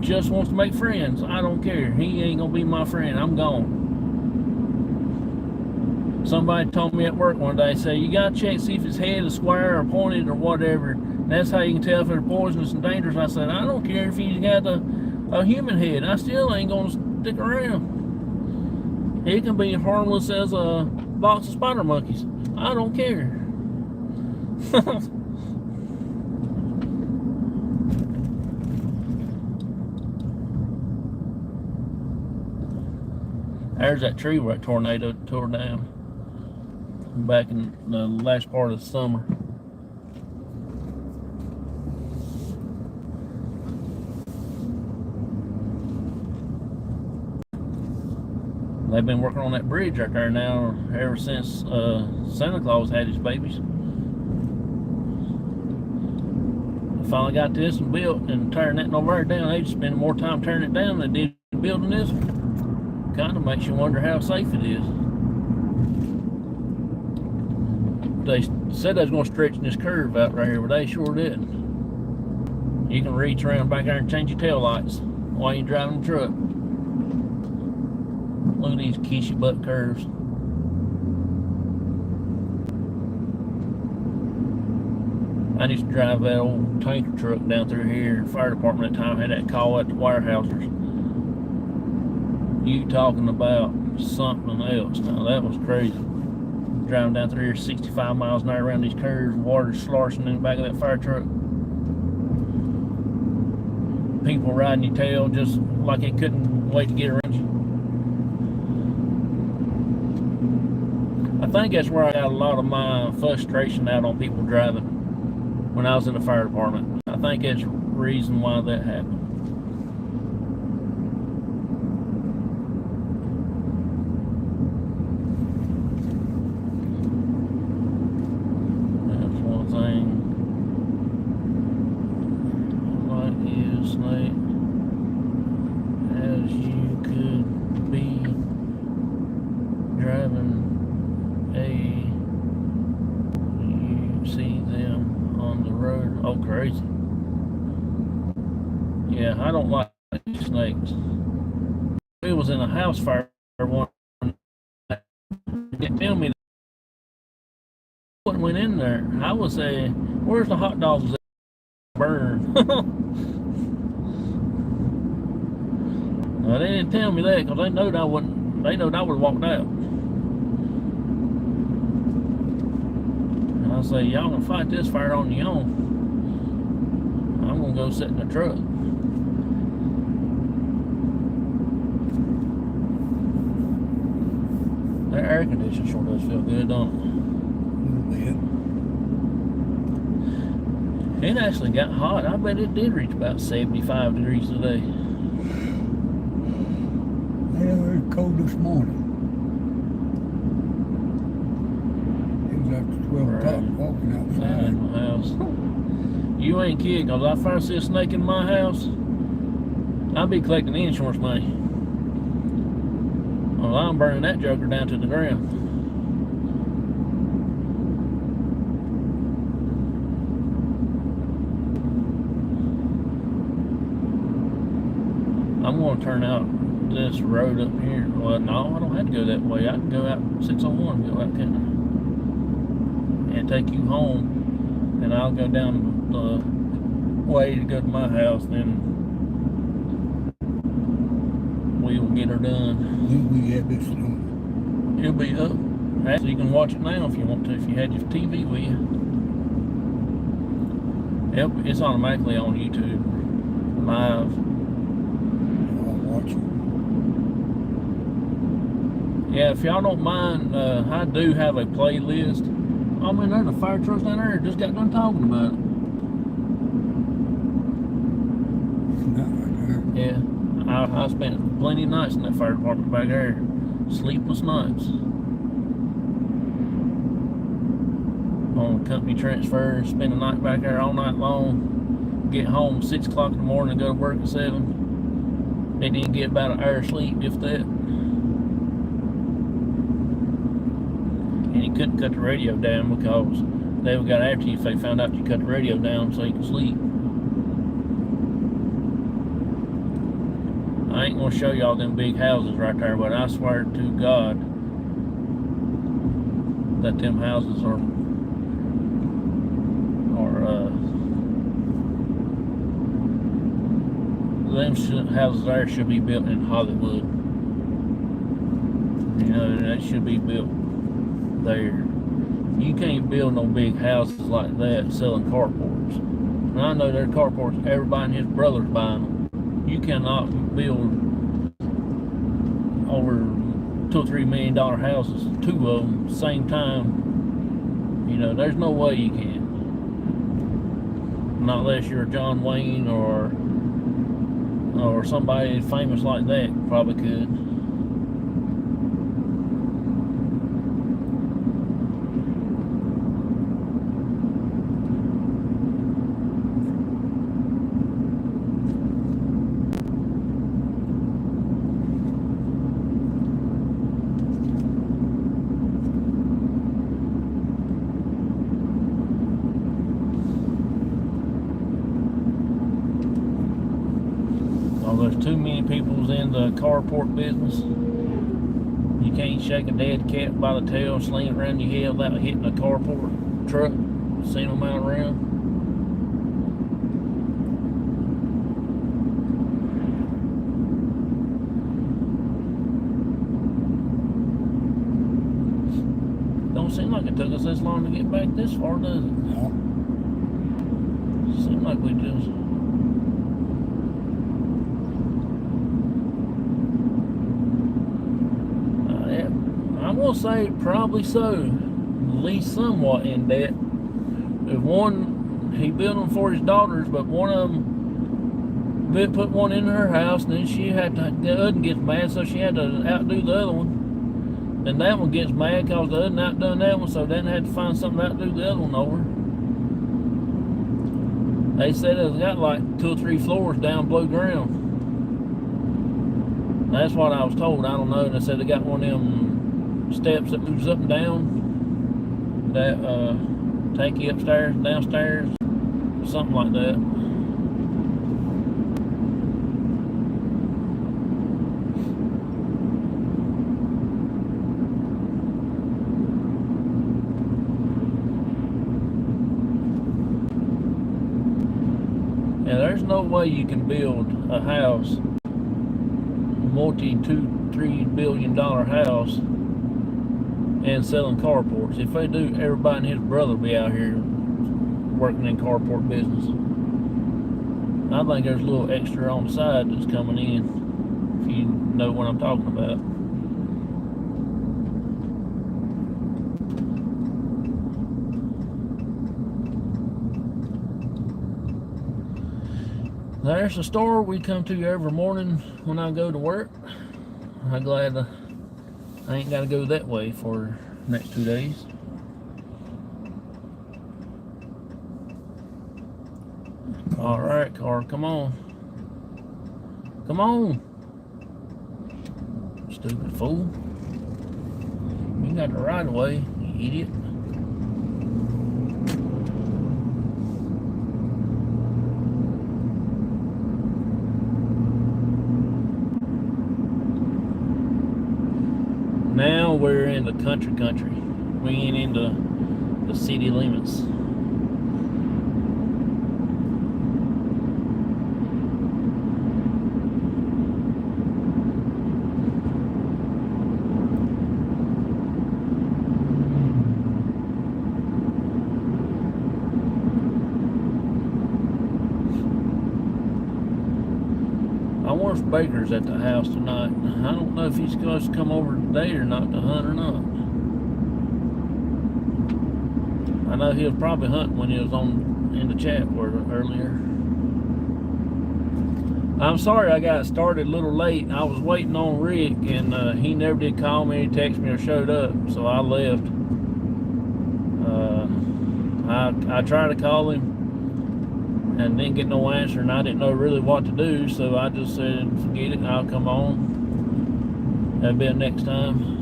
A: just wants to make friends. I don't care. He ain't gonna be my friend. I'm gone. Somebody told me at work one day, say, you gotta check, see if his head is square or pointed or whatever. That's how you can tell if they're poisonous and dangerous. I said, I don't care if he's got a human head. I still ain't gonna stick around. He can be harmless as a box of spider monkeys. I don't care. There's that tree where that tornado tore down back in the last part of the summer. They've been working on that bridge right there now ever since Santa Claus had his babies. They finally got this one built and tearing that over down. They just spend more time tearing it down than they did building this one. Kind of makes you wonder how safe it is. They said they was going to stretch this curve out right here, but they sure didn't. You can reach around back there and change your tail lights while you're driving the truck. Look at these kissy butt curves. I used to drive that old tanker truck down through here. Fire department at the time had that call at the Wirehousers. You talking about something else. Now that was crazy. Driving down through here 65 miles an hour around these curves, water sloshing in the back of that fire truck. People riding your tail just like they couldn't wait to get around you. I think that's where I got a lot of my frustration out on people driving when I was in the fire department. I think that's the reason why that happened. That's one thing. Like is like as you could be driving you see them on the road. Oh, crazy. Yeah, I don't like snakes. It was in a house fire one. Didn't tell me what went in there. I was saying, where's the hot dogs that burn? Well, they didn't tell me that because they knowed I wouldn't. They knowed I would have walked out. And I say, y'all gonna fight this fire on your own. I'm gonna go sit in the truck. That air conditioner sure does feel good, don't it?
B: A little bit.
A: It actually got hot. I bet it did reach about 75 degrees today.
B: Yeah, it was cold this morning. It was after 12 o'clock walking outside.
A: In my house. You ain't kidding, because if I see a snake in my house, I'll be collecting the insurance money. Well, I'm burning that joker down to the ground. I'm going to turn out this road up here. Well, no, I don't have to go that way. I can go out 601 and go out, can't I? And take you home, and I'll go down the way to go to my house, then we will get her done.
B: When we have this on.
A: It'll be up. Actually, you can watch it now if you want to, if you had your TV with you. Yep, it's automatically on YouTube, live.
B: I'll watch it.
A: Yeah, if y'all don't mind, I do have a playlist. I mean, there's a fire truck down there. Just got done talking about it.
B: Not right there.
A: Yeah. I spent plenty of nights in that fire department back there. Sleepless nights. On company transfer, spend the night back there all night long. Get home 6 o'clock in the morning and go to work at 7. They didn't get about an hour of sleep, if that. And you couldn't cut the radio down because they would got after you if they found out you cut the radio down so you could sleep. I ain't gonna show y'all them big houses right there, but I swear to God that them houses are them houses there should be built in Hollywood. You know, they should be built there. You can't build no big houses like that selling carports. And I know there are carports everybody and his brother's buying them. You cannot build over $2 or $3 million houses, 2 of them, same time. You know, there's no way you can. Not unless you're John Wayne or somebody famous like that probably could. There's too many people's in the carport business. You can't shake a dead cat by the tail, sling it around your head without hitting a carport truck, send them out around. don't seem like it took us this long to get back this far, does it?
B: No.
A: Seems like we just... I'm gonna say probably so. At least somewhat in debt. If one, he built them for his daughters, but one of them put one in her house, and then she had to, the other one gets mad, so she had to outdo the other one. Then that one gets mad because the other one outdone that one, so then had to find something to outdo the other one over. They said it's got like 2 or 3 floors down below ground. That's what I was told. I don't know. They said they got one of them steps that moves up and down that take you upstairs and downstairs, something like that. Yeah, there's no way you can build a house, $2-3 billion house, and selling carports. If they do, everybody and his brother will be out here working in carport business. I think there's a little extra on the side that's coming in, if you know what I'm talking about. There's the store we come to every morning when I go to work. I'm glad I ain't got to go that way for the next 2 days. All right, car, come on. Come on. Stupid fool. You got the right of way, you idiot. Now we're in the country. We ain't into the city limits. I wonder if Baker's at the house tonight. I don't know if he's going to come over today or not to hunt or not. I know he was probably hunting when he was in the chat earlier. I'm sorry I got started a little late. I was waiting on Rick, and he never did call me, text me, or showed up, so I left. I tried to call him and didn't get no answer, and I didn't know really what to do, so I just said, forget it, I'll come on. That'll be next time.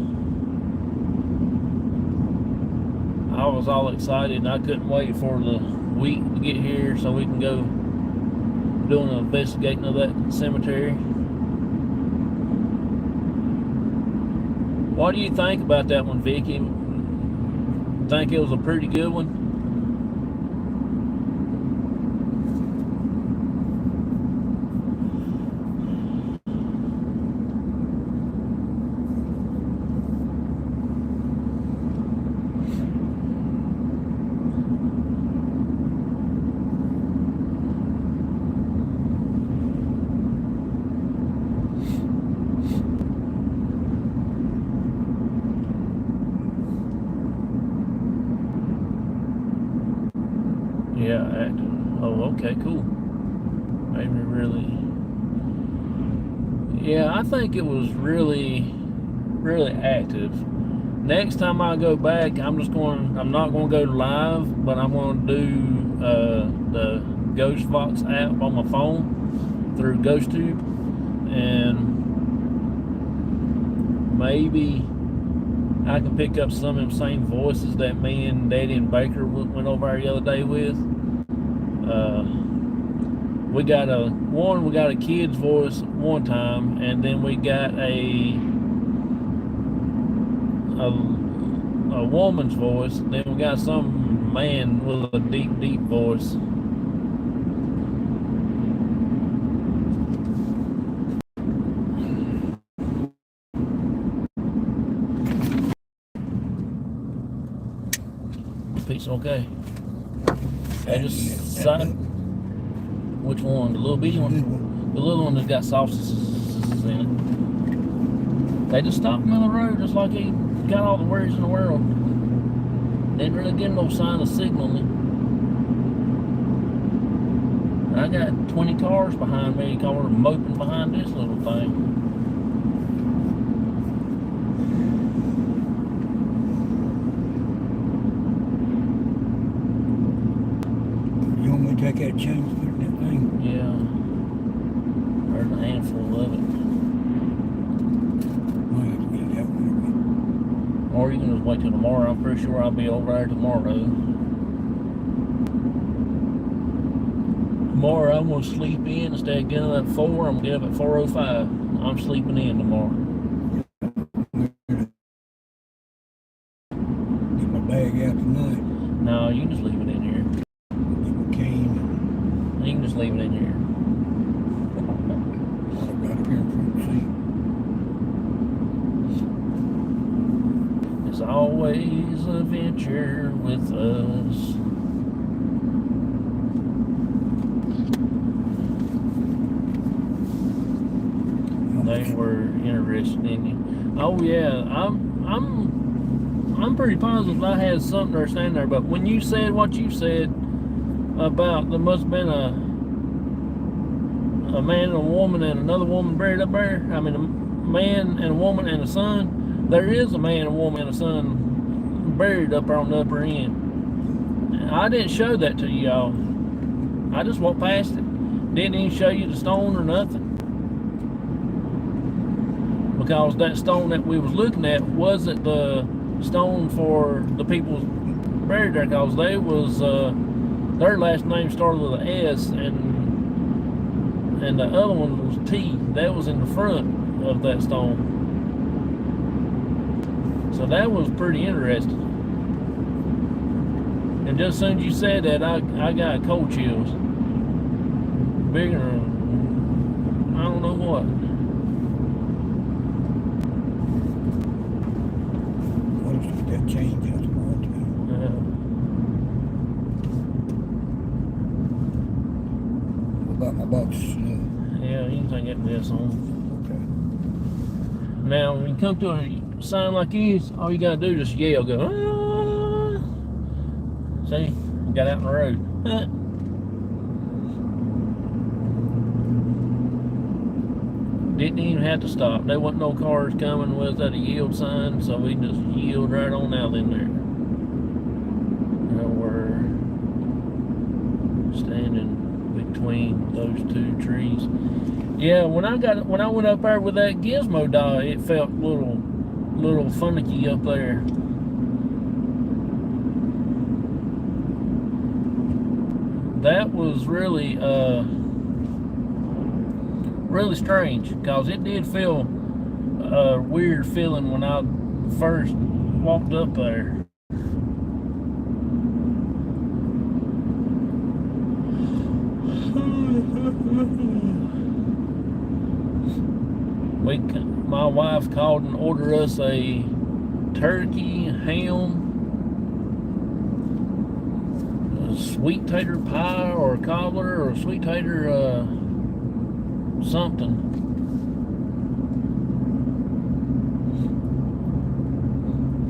A: I was all excited, and I couldn't wait for the week to get here so we can go doing an investigating of that cemetery. What do you think about that one, Vicky? Think it was a pretty good one? Yeah, oh, okay, cool. Maybe really. Yeah, I think it was really active. Next time I go back, I'm not going to go live, but I'm going to do the Ghost Fox app on my phone through GhostTube, and maybe I can pick up some of them same voices that me and Daddy and Baker went over there the other day with. We got a kid's voice one time, and then we got a woman's voice. Then we got some man with a deep voice. piece, okay. They just decided. Which one? The little bitty one? The little one that's got sausages in it. They just stopped him in the road just like he got all the worries in the world. Didn't really get no sign of signaling. I got 20 cars behind me, moping behind this little thing.
B: You want me to take that chain and put it in that thing?
A: Yeah. There's a handful of it.
B: I'll have to get that one.
A: Or you can just wait till tomorrow. I'm pretty sure I'll be over there tomorrow. Tomorrow I'm going to sleep in. Instead of getting up at 4, I'm going to get up at 4:05. I'm sleeping in tomorrow.
B: Get my bag out tonight.
A: No, you can just leave it in here.
B: Get my cane.
A: You can just leave it in here.
B: I've got it here in front of the seat.
A: It's always a venture with us. They were interested in you. Oh yeah, I'm pretty positive I had something there standing there. But when you said what you said about there must have been a man and a woman and another woman buried up there. I mean, a man and a woman and a son. There is a man, a woman, and a son buried up there on the upper end. I didn't show that to y'all. I just walked past it. Didn't even show you the stone or nothing. Because that stone that we was looking at wasn't the stone for the people buried there, because they was their last name started with an S, and the other one was T. That was in the front of that stone. So that was pretty interesting. And just as soon as you said that, I got cold chills. Bigger than I don't know what.
B: That change out tomorrow too. What about my box?
A: Yeah, you can take this on.
B: Okay.
A: Now, when you come to a sign like this, all you gotta do is just yell, go, ah! See, you got out in the road. Didn't even have to stop. There wasn't no cars coming. Was that a yield sign? So we just yield right on out in there. And we're standing between those two trees. Yeah, when I went up there with that gizmo doll, it felt little finicky up there. That was really really strange, because it did feel a weird feeling when I first walked up there. My wife called and ordered us a turkey, ham, a sweet tater pie or a cobbler or a sweet tater something.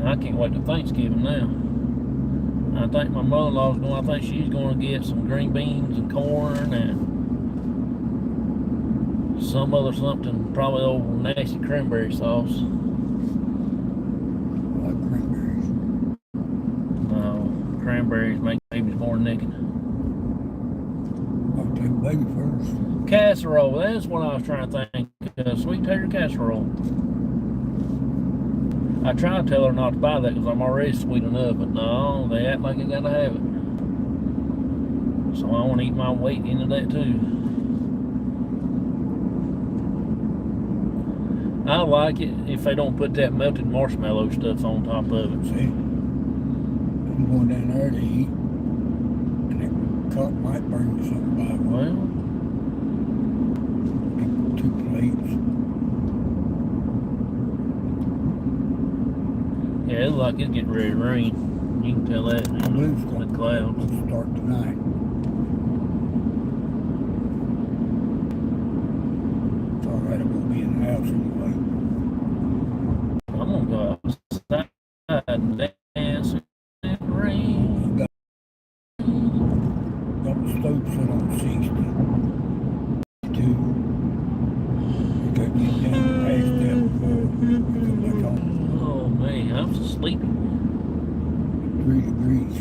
A: I can't wait to Thanksgiving now. I think my mother-in-law's going. I think she's going to get some green beans and corn and some other something, probably old nasty cranberry sauce.
B: I like cranberries.
A: No, cranberries make babies more naked.
B: I'll take baby first.
A: Casserole, that's what I was trying to think. Sweet tater casserole. I try to tell her not to buy that because I'm already sweet enough, but no, they act like I gotta have it. So I want to eat my weight into that too. I like it if they don't put that melted marshmallow stuff on top of it.
B: See, I'm going down there to eat, and that cup might bring me something back.
A: Well,
B: 2 plates.
A: yeah, it looks like it's getting ready to rain. You can tell that in
B: Blue's
A: the
B: gonna
A: clouds.
B: start tonight. It's all right. I won't be in the house anyway.
A: I'm gonna go outside and dance in the rain.
B: Got the stove set on 62. You got to get down past that before you come back home.
A: Oh man, I'm sleepy.
B: 3 degrees.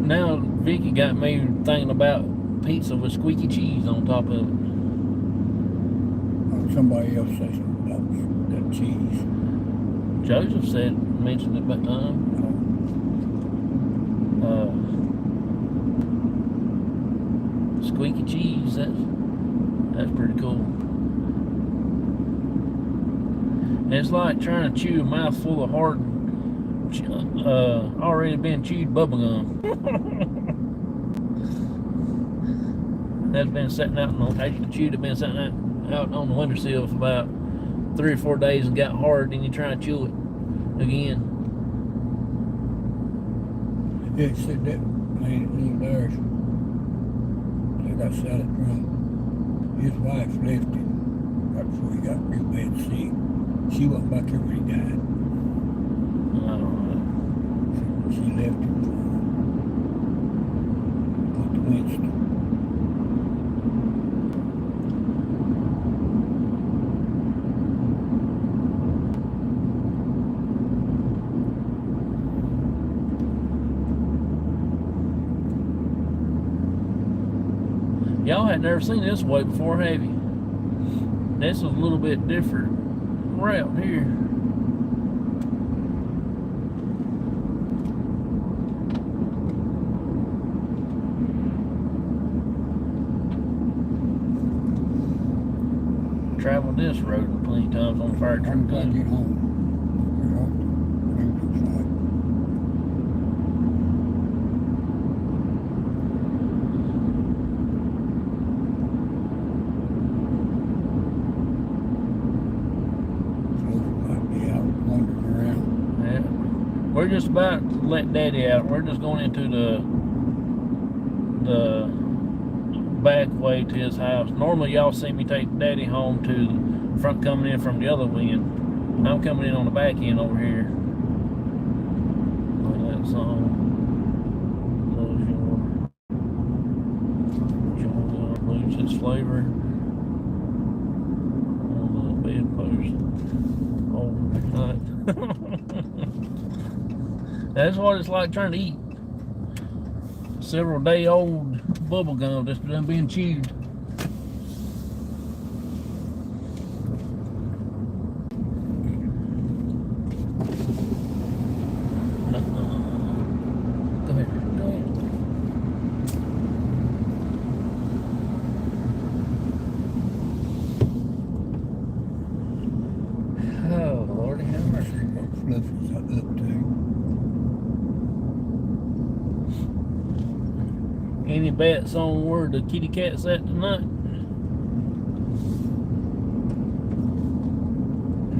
A: Now Vicky got me thinking about pizza with squeaky cheese on top of it.
B: Somebody else says something about that cheese.
A: Joseph mentioned it that time. Squeaky cheese, that's pretty cool. And it's like trying to chew a mouthful of hard, already been chewed bubble gum. That's been sitting out on the chewed it been sitting out on the windowsill for about 3 or 4 days and got hard, and you try to chew it again.
B: Yeah, it said that man that lived there, I got salad from. His wife left him right before he got real bad sick. She wasn't back here when he died.
A: I don't know.
B: She left him for the Winston.
A: Y'all had never seen this way before, have you? This is a little bit different route here. Traveled this road plenty of times on fire truck.
B: I'm glad to get home. We're off the road side.
A: We're just about to let Daddy out. We're just going into the back way to his house. Normally y'all see me take Daddy home to the front, coming in from the other end. I'm coming in on the back end over here. Like that song. Lose its flavor on the bedpost overnight. That's what it's like trying to eat several day old bubble gum that's done being chewed. Go ahead. Oh, Lordy have mercy.
B: Fluffy's up too.
A: Any bets on where the kitty cat's at tonight?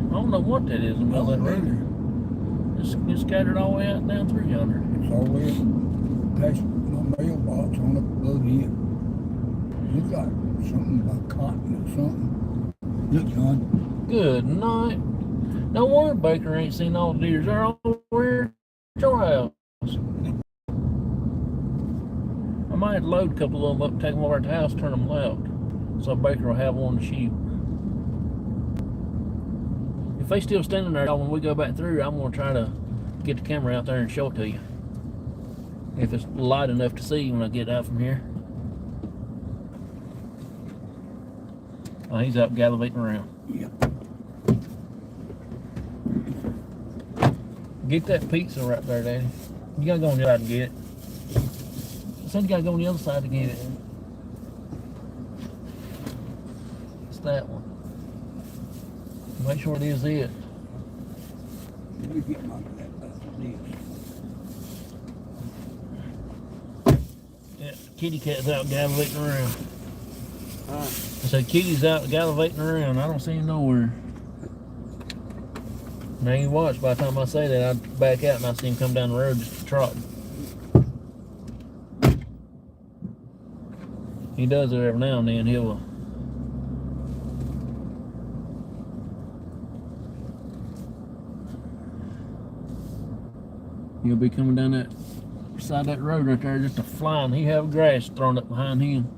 A: I don't know what that is in the middle of that road. It's scattered all the way out down through yonder.
B: It's all the way past my mailbox on up above here. Looks like something about cotton or something. Look, John.
A: Good night. No wonder Baker ain't seen all the deers. They're all over at your house. I might have to load a couple of them up, take them over at the house, turn them loud, so Baker will have one to shoot. If they still standing there when we go back through, I'm going to try to get the camera out there and show it to you. If it's light enough to see when I get out from here. Oh, he's out gallivanting around.
B: Yeah.
A: Get that pizza right there, Daddy. You gotta go on the other side and get it. Said you gotta go on the other side to get it. It's that one. Make sure it is it.
B: Let me get my this.
A: Yeah, kitty cat's out gallivanting around. Alright.
C: So Kitty's out gallivanting around. I don't see him nowhere. Now you watch, by the time I say that, I back out and I see him come down the road just to trot. He does it every now and then. He'll be coming down that side of that road right there, just a flying. He have grass thrown up behind him,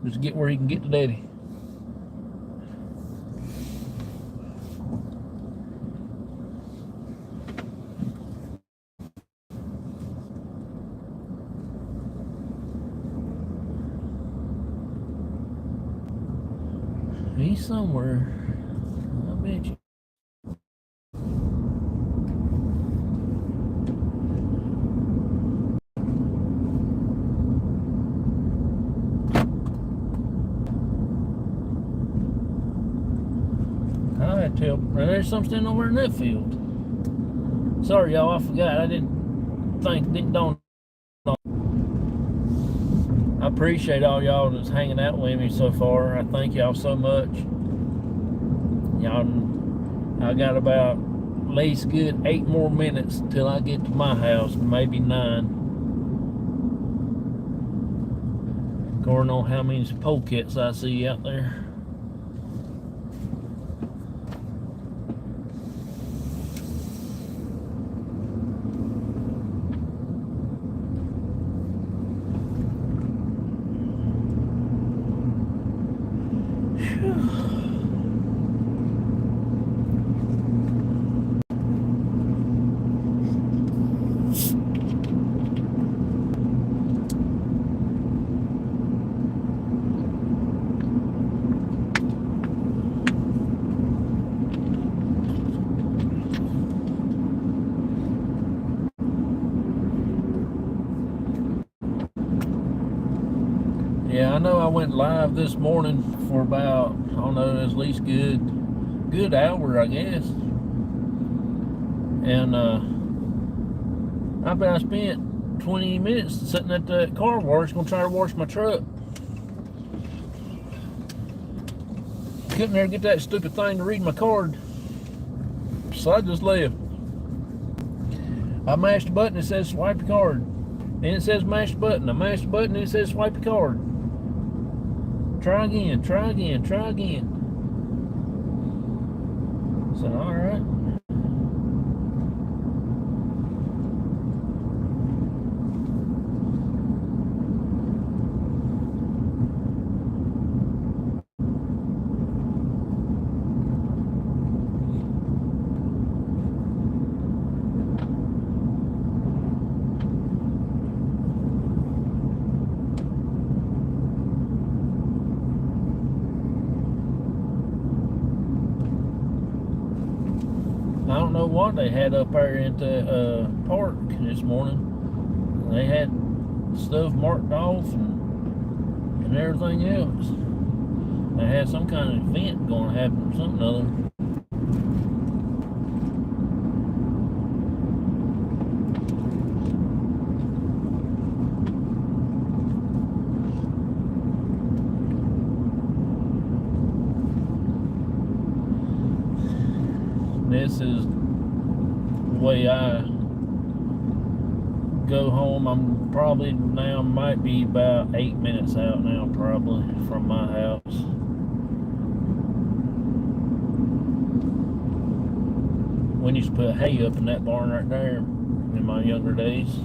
C: just to get where he can get to Daddy. He's somewhere. I bet you. I had to tell. There's some standing over in that field. Sorry, y'all. I forgot. I didn't dawn. I appreciate all y'all that's hanging out with me so far. I thank y'all so much. Y'all, I got about at least good 8 more minutes till I get to my house, maybe 9. According on how many polecats I see out there. Yeah, I know I went live this morning for about, I don't know, at least good hour, I guess. And I spent 20 minutes sitting at the car wash, gonna try to wash my truck. Couldn't there get that stupid thing to read my card, so I just left. I mashed the button, it says swipe your card. Then it says mash the button. I mashed the button, it says swipe your card. Try again, try again, try again. So, alright. I don't know what they had up there in the park this morning. They had stuff marked off and everything else. They had some kind of event going to happen or something or other. This is the way I go home. I'm probably now might be about 8 minutes out now, probably from my house. We used to put hay up in that barn right there in my younger days.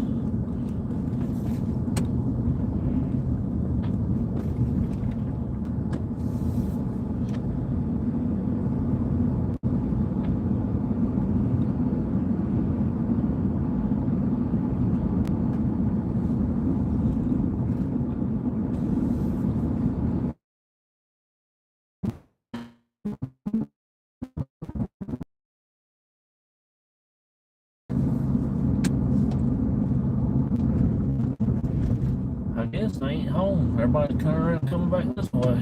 C: I guess they ain't home. Everybody's coming back this way.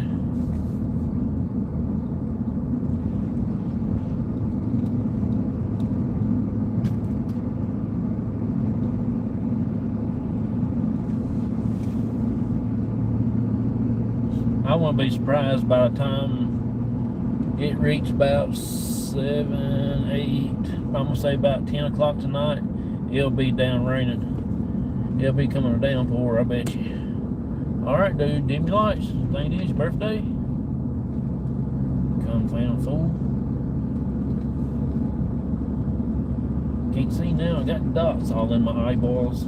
C: I wouldn't be surprised by the time it reached about 7, 8, I'm gonna say about 10 o'clock tonight, it'll be down raining. It'll be coming a downpour, I bet you. Alright, dude, dim your lights. Think it is your birthday? Confound fool. Can't see now, I got dots all in my eyeballs.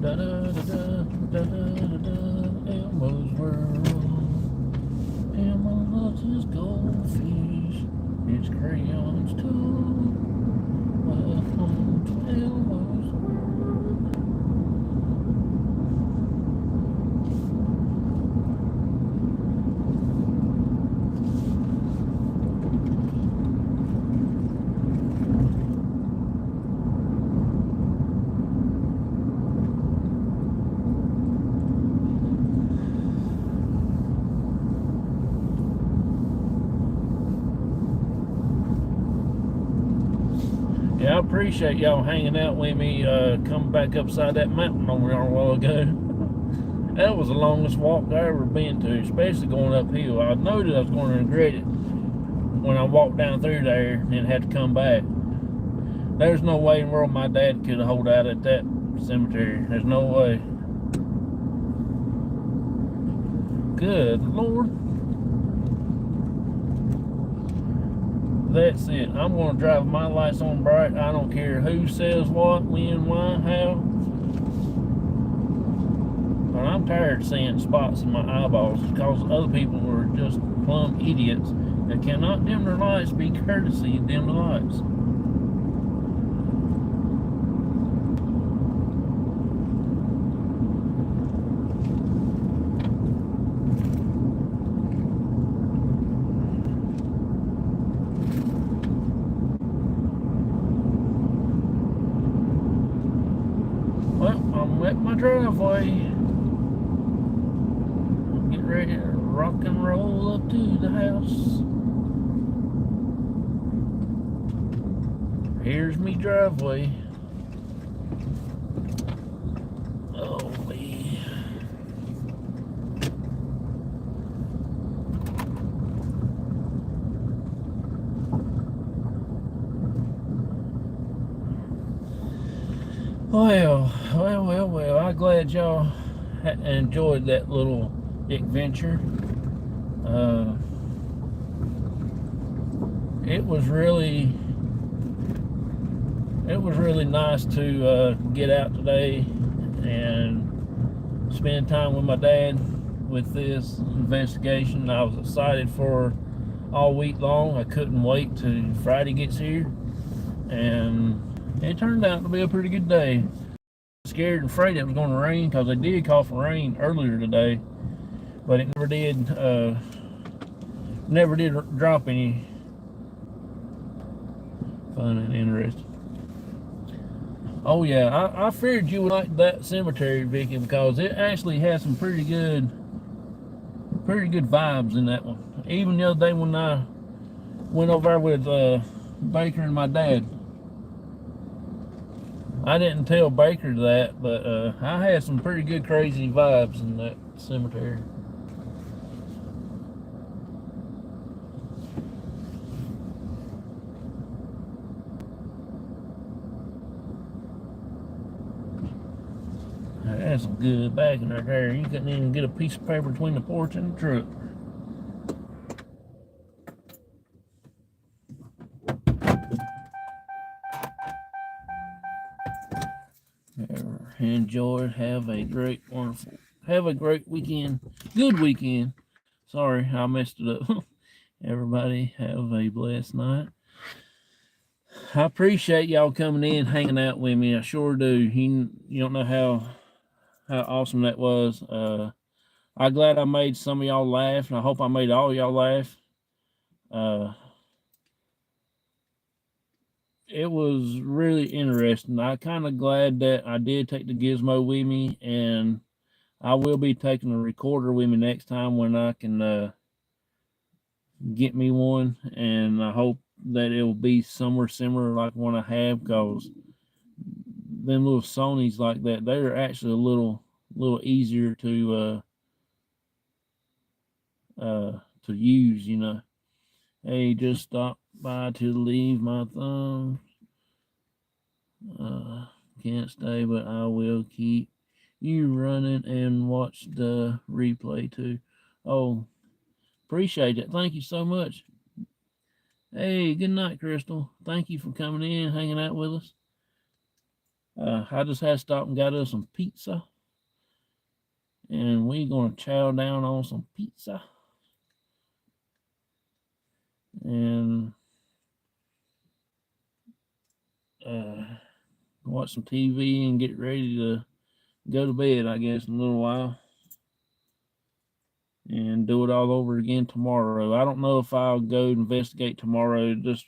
C: Da da da da da da da. Elmo's world. Elmo loves his goldfish. His crayons too. Welcome to Elmo's world. Yeah, I appreciate y'all hanging out with me, coming back upside that mountain over there a while ago. That was the longest walk I ever been to, especially going uphill. I knew that I was going to regret it when I walked down through there and had to come back. There's no way in the world my dad could hold out at that cemetery. There's no way. Good Lord. That's it. I'm going to drive my lights on bright. I don't care who says what, when, why, how. But I'm tired of seeing spots in my eyeballs because other people are just plumb idiots that cannot dim their lights, be courtesy, dim the lights. At my driveway. Get ready to rock and roll up to the house. Here's me driveway. Oh man. Well, I'm glad y'all enjoyed that little adventure. It was really nice to get out today and spend time with my dad with this investigation. I was excited for all week long. I couldn't wait till Friday gets here, and it turned out to be a pretty good day. Scared and afraid it was going to rain because they did call for rain earlier today, but it never did drop any. Fun and interesting. Oh yeah, I figured you would like that cemetery, Vicky, because it actually has some pretty good vibes in that one. Even the other day when I went over there with Baker and my dad, I didn't tell Baker that, but I had some pretty good crazy vibes in that cemetery. That's some good backing right there. You couldn't even get a piece of paper between the porch and the truck. Enjoy. Have a great weekend. Good weekend. Sorry, I messed it up. Everybody have a blessed night. I appreciate y'all coming in, hanging out with me. I sure do. You don't know how awesome that was. I'm glad I made some of y'all laugh, and I hope I made all y'all laugh. It was really interesting. I'm kind of glad that I did take the gizmo with me, and I will be taking a recorder with me next time when I can get me one, and I hope that it will be somewhere similar like one I have, because them little Sonys like that, they're actually a little easier to use, you know. Hey, just stop by to leave my thumb. Can't stay, but I will keep you running and watch the replay too. Oh, appreciate it. Thank you so much. Hey, good night, Crystal. Thank you for coming in, hanging out with us. I just had to stop and got us some pizza. And we're going to chow down on some pizza. And watch some TV and get ready to go to bed, I guess, in a little while. And do it all over again tomorrow. I don't know if I'll go investigate tomorrow. It just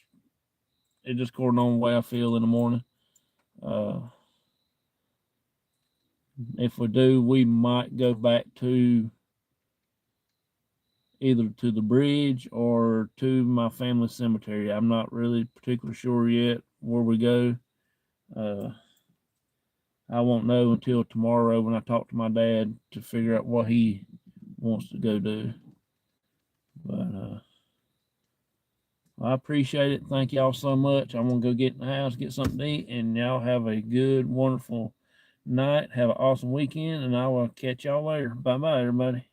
C: according on the way I feel in the morning. If we do, we might go back to either to the bridge or to my family cemetery. I'm not really particularly sure yet where we go. I won't know until tomorrow when I talk to my dad to figure out what he wants to go do. But I appreciate it. Thank y'all so much. I'm gonna go get in the house, get something to eat, and y'all have a good, wonderful night. Have an awesome weekend, and I will catch y'all later. Bye bye, everybody.